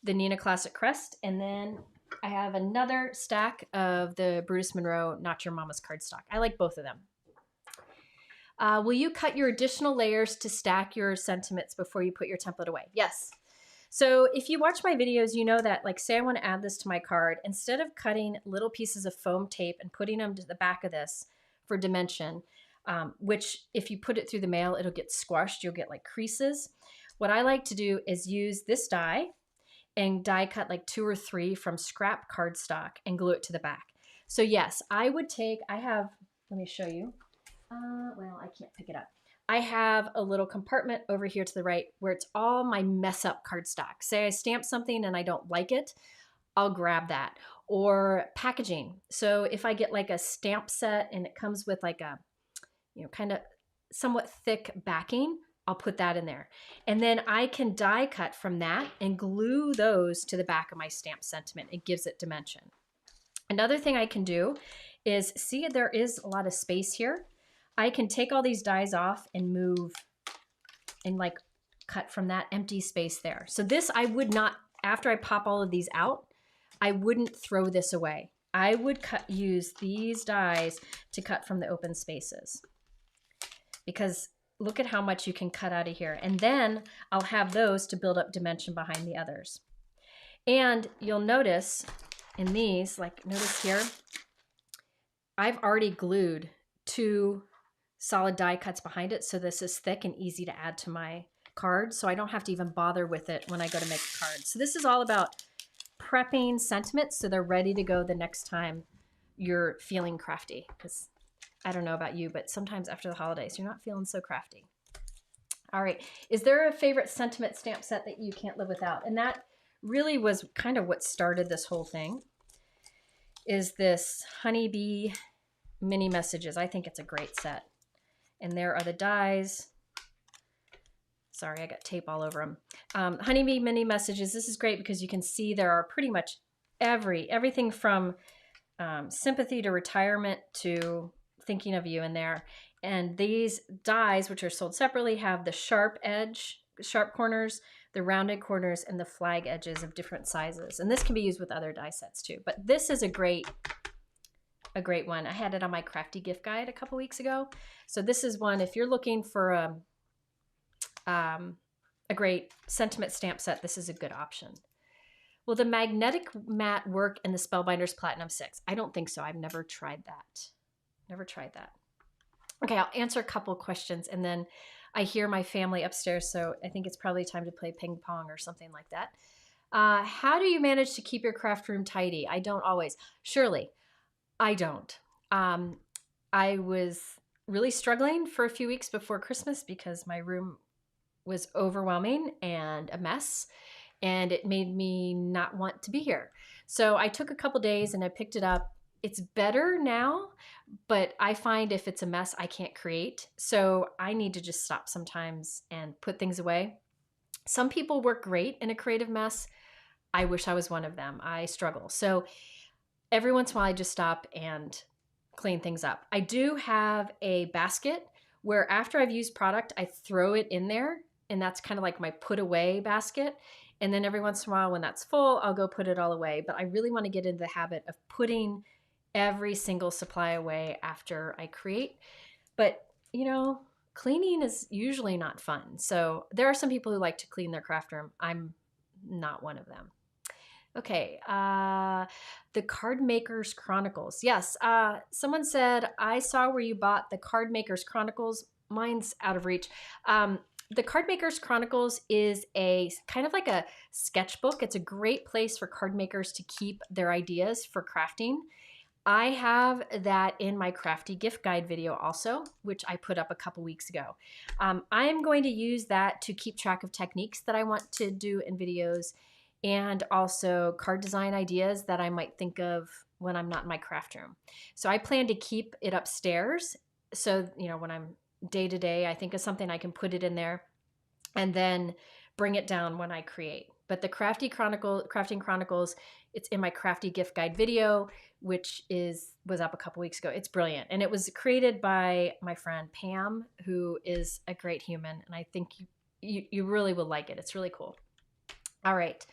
the Neenah Classic Crest. And then I have another stack of the Brutus Monroe Not Your Mama's cardstock. I like both of them. Will you cut your additional layers to stack your sentiments before you put your template away? Yes. So if you watch my videos, you know that, like, say I want to add this to my card, instead of cutting little pieces of foam tape and putting them to the back of this for dimension, which if you put it through the mail, it'll get squashed. You'll get like creases. What I like to do is use this die and die cut like 2 or 3 from scrap cardstock and glue it to the back. So yes, I would take, let me show you. Well, I can't pick it up. I have a little compartment over here to the right where it's all my mess up cardstock. Say I stamp something and I don't like it, I'll grab that. Or packaging. So if I get like a stamp set and it comes with like a, kind of somewhat thick backing, I'll put that in there. And then I can die cut from that and glue those to the back of my stamp sentiment. It gives it dimension. Another thing I can do is, see, there is a lot of space here. I can take all these dies off and move and like cut from that empty space there. So this, I would not, after I pop all of these out, I wouldn't throw this away. I would use these dies to cut from the open spaces, because look at how much you can cut out of here. And then I'll have those to build up dimension behind the others. And you'll notice in these, like notice here, I've already glued 2 solid die cuts behind it. So this is thick and easy to add to my card. So I don't have to even bother with it when I go to make a card. So this is all about prepping sentiments so they're ready to go the next time you're feeling crafty. Because I don't know about you, but sometimes after the holidays, you're not feeling so crafty. All right. Is there a favorite sentiment stamp set that you can't live without? And that really was kind of what started this whole thing, is this Honeybee mini messages. I think it's a great set. And there are the dies. Sorry, I got tape all over them. Honeybee mini messages. This is great because you can see there are pretty much everything from sympathy to retirement to thinking of you in there. And these dies, which are sold separately, have the sharp corners, the rounded corners, and the flag edges of different sizes. And this can be used with other die sets too. But this is a great one. I had it on my crafty gift guide a couple weeks ago. So this is one, if you're looking for a great sentiment stamp set, this is a good option. Will the magnetic mat work in the Spellbinders Platinum 6? I don't think so. I've never tried that. Okay, I'll answer a couple questions, and then I hear my family upstairs, so I think it's probably time to play ping pong or something like that. How do you manage to keep your craft room tidy? I don't always. Shirley, I don't. I was really struggling for a few weeks before Christmas because my room was overwhelming and a mess, and it made me not want to be here. So I took a couple days and I picked it up. It's better now, but I find if it's a mess, I can't create. So I need to just stop sometimes and put things away. Some people work great in a creative mess. I wish I was one of them. I struggle. So every once in a while, I just stop and clean things up. I do have a basket where after I've used product, I throw it in there. And that's kind of like my put away basket. And then every once in a while when that's full, I'll go put it all away. But I really want to get into the habit of putting every single supply away after I create. But, cleaning is usually not fun. So there are some people who like to clean their craft room. I'm not one of them. Okay, the Card Makers Chronicles. Yes, someone said, I saw where you bought the Card Makers Chronicles. Mine's out of reach. The Card Makers Chronicles is a kind of like a sketchbook. It's a great place for card makers to keep their ideas for crafting. I have that in my crafty gift guide video also, which I put up a couple weeks ago. I am going to use that to keep track of techniques that I want to do in videos, and also card design ideas that I might think of when I'm not in my craft room. So I plan to keep it upstairs. So, when I'm day to day, I think of something, I can put it in there and then bring it down when I create. But the Crafting Chronicles, it's in my crafty gift guide video, which was up a couple weeks ago. It's brilliant. And it was created by my friend Pam, who is a great human. And I think you really will like it. It's really cool. All right.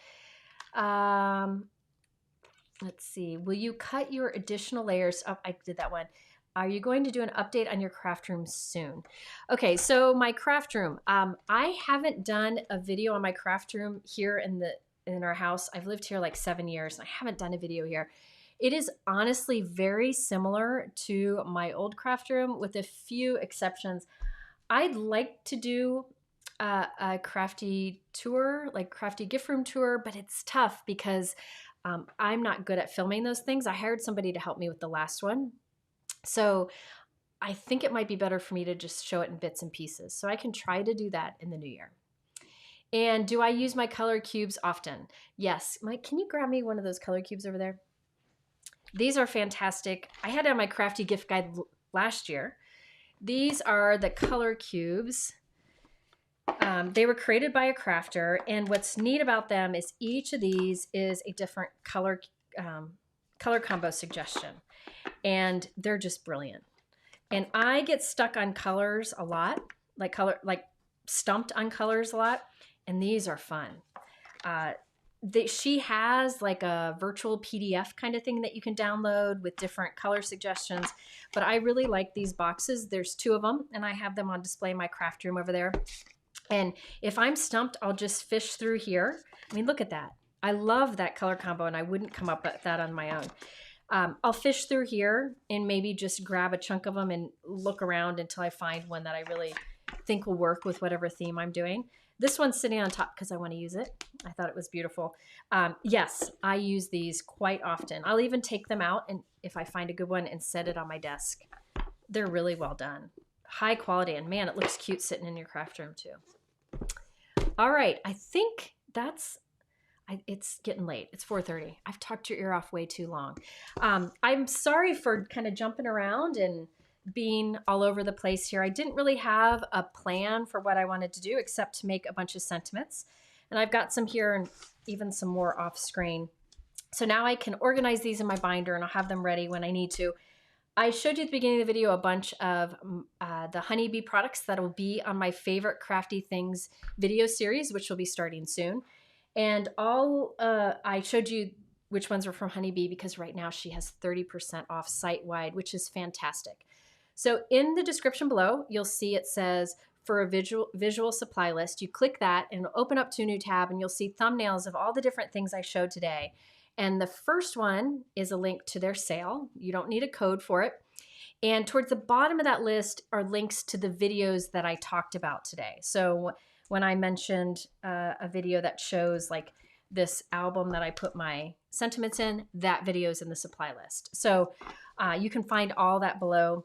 Let's see. Will you cut your additional layers? Oh, I did that one. Are you going to do an update on your craft room soon? Okay, so my craft room. I haven't done a video on my craft room here in our house. I've lived here like 7 years, and I haven't done a video here. It is honestly very similar to my old craft room with a few exceptions. I'd like to do a crafty tour, like crafty gift room tour, but it's tough because I'm not good at filming those things. I hired somebody to help me with the last one. So I think it might be better for me to just show it in bits and pieces. So I can try to do that in the new year. And do I use my color cubes often? Yes. Mike, can you grab me one of those color cubes over there? These are fantastic. I had it on my crafty gift guide last year. These are the color cubes. They were created by a crafter, and what's neat about them is each of these is a different color combo suggestion, and they're just brilliant. And I get stuck on colors a lot, like stumped on colors a lot, and these are fun. She has like a virtual PDF kind of thing that you can download with different color suggestions, but I really like these boxes. There's 2 of them, and I have them on display in my craft room over there. And if I'm stumped, I'll just fish through here. I mean, look at that. I love that color combo, and I wouldn't come up with that on my own. I'll fish through here and maybe just grab a chunk of them and look around until I find one that I really think will work with whatever theme I'm doing. This one's sitting on top because I want to use it. I thought it was beautiful. Yes, I use these quite often. I'll even take them out, and if I find a good one, and set it on my desk. They're really well done. High quality, and man, it looks cute sitting in your craft room too. All right, I think it's getting late. It's 4:30. I've talked your ear off way too long. I'm sorry for kind of jumping around and being all over the place here. I didn't really have a plan for what I wanted to do except to make a bunch of sentiments. And I've got some here and even some more off screen. So now I can organize these in my binder and I'll have them ready when I need to. I showed you at the beginning of the video a bunch of the Honeybee products that will be on my favorite crafty things video series, which will be starting soon. And I showed you which ones were from Honeybee because right now she has 30% off site-wide, which is fantastic. So in the description below, you'll see it says for a visual supply list. You click that and it'll open up to a new tab, and you'll see thumbnails of all the different things I showed today. And the first one is a link to their sale. You don't need a code for it. And towards the bottom of that list are links to the videos that I talked about today. So when I mentioned a video that shows like this album that I put my sentiments in, that video is in the supply list. So you can find all that below.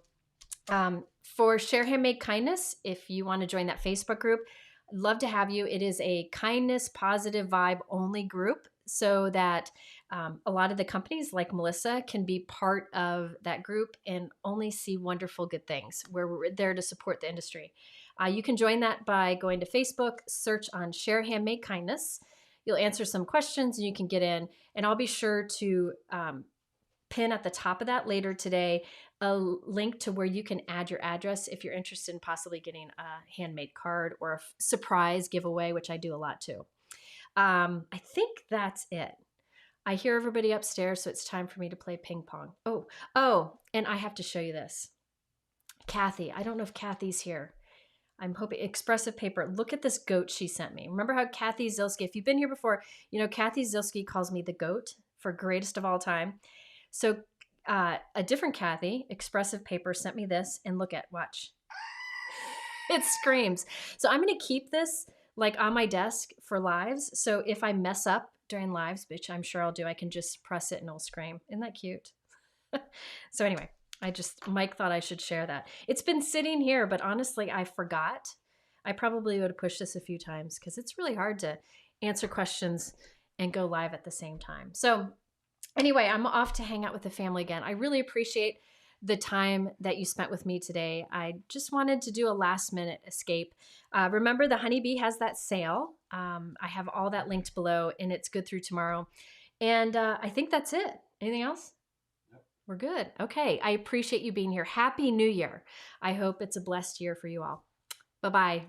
For Share Handmade Kindness, if you want to join that Facebook group, I'd love to have you. It is a kindness, positive vibe only group so that a lot of the companies like Melissa can be part of that group and only see wonderful good things where we're there to support the industry. You can join that by going to Facebook, search on Share Handmade Kindness. You'll answer some questions and you can get in, and I'll be sure to pin at the top of that later today a link to where you can add your address if you're interested in possibly getting a handmade card or a surprise giveaway, which I do a lot too. I think that's it. I hear everybody upstairs, so it's time for me to play ping pong. Oh, and I have to show you this. Kathy, I don't know if Kathy's here. I'm hoping. Expressive paper. Look at this goat she sent me. Remember how Kathy Zilski, if you've been here before, you know Kathy Zilski calls me the goat for greatest of all time. So a different Kathy, Expressive Paper, sent me this, and watch. It screams. So I'm going to keep this like on my desk for lives. So if I mess up during lives, which I'm sure I'll do, I can just press it and it'll scream. Isn't that cute? So anyway, Mike thought I should share that. It's been sitting here, but honestly, I forgot. I probably would have pushed this a few times because it's really hard to answer questions and go live at the same time. So anyway, I'm off to hang out with the family again. I really appreciate the time that you spent with me today. I just wanted to do a last minute escape. Remember, the Honeybee has that sale. I have all that linked below, and it's good through tomorrow. And I think that's it. Anything else? Nope. We're good. Okay. I appreciate you being here. Happy New Year. I hope it's a blessed year for you all. Bye-bye.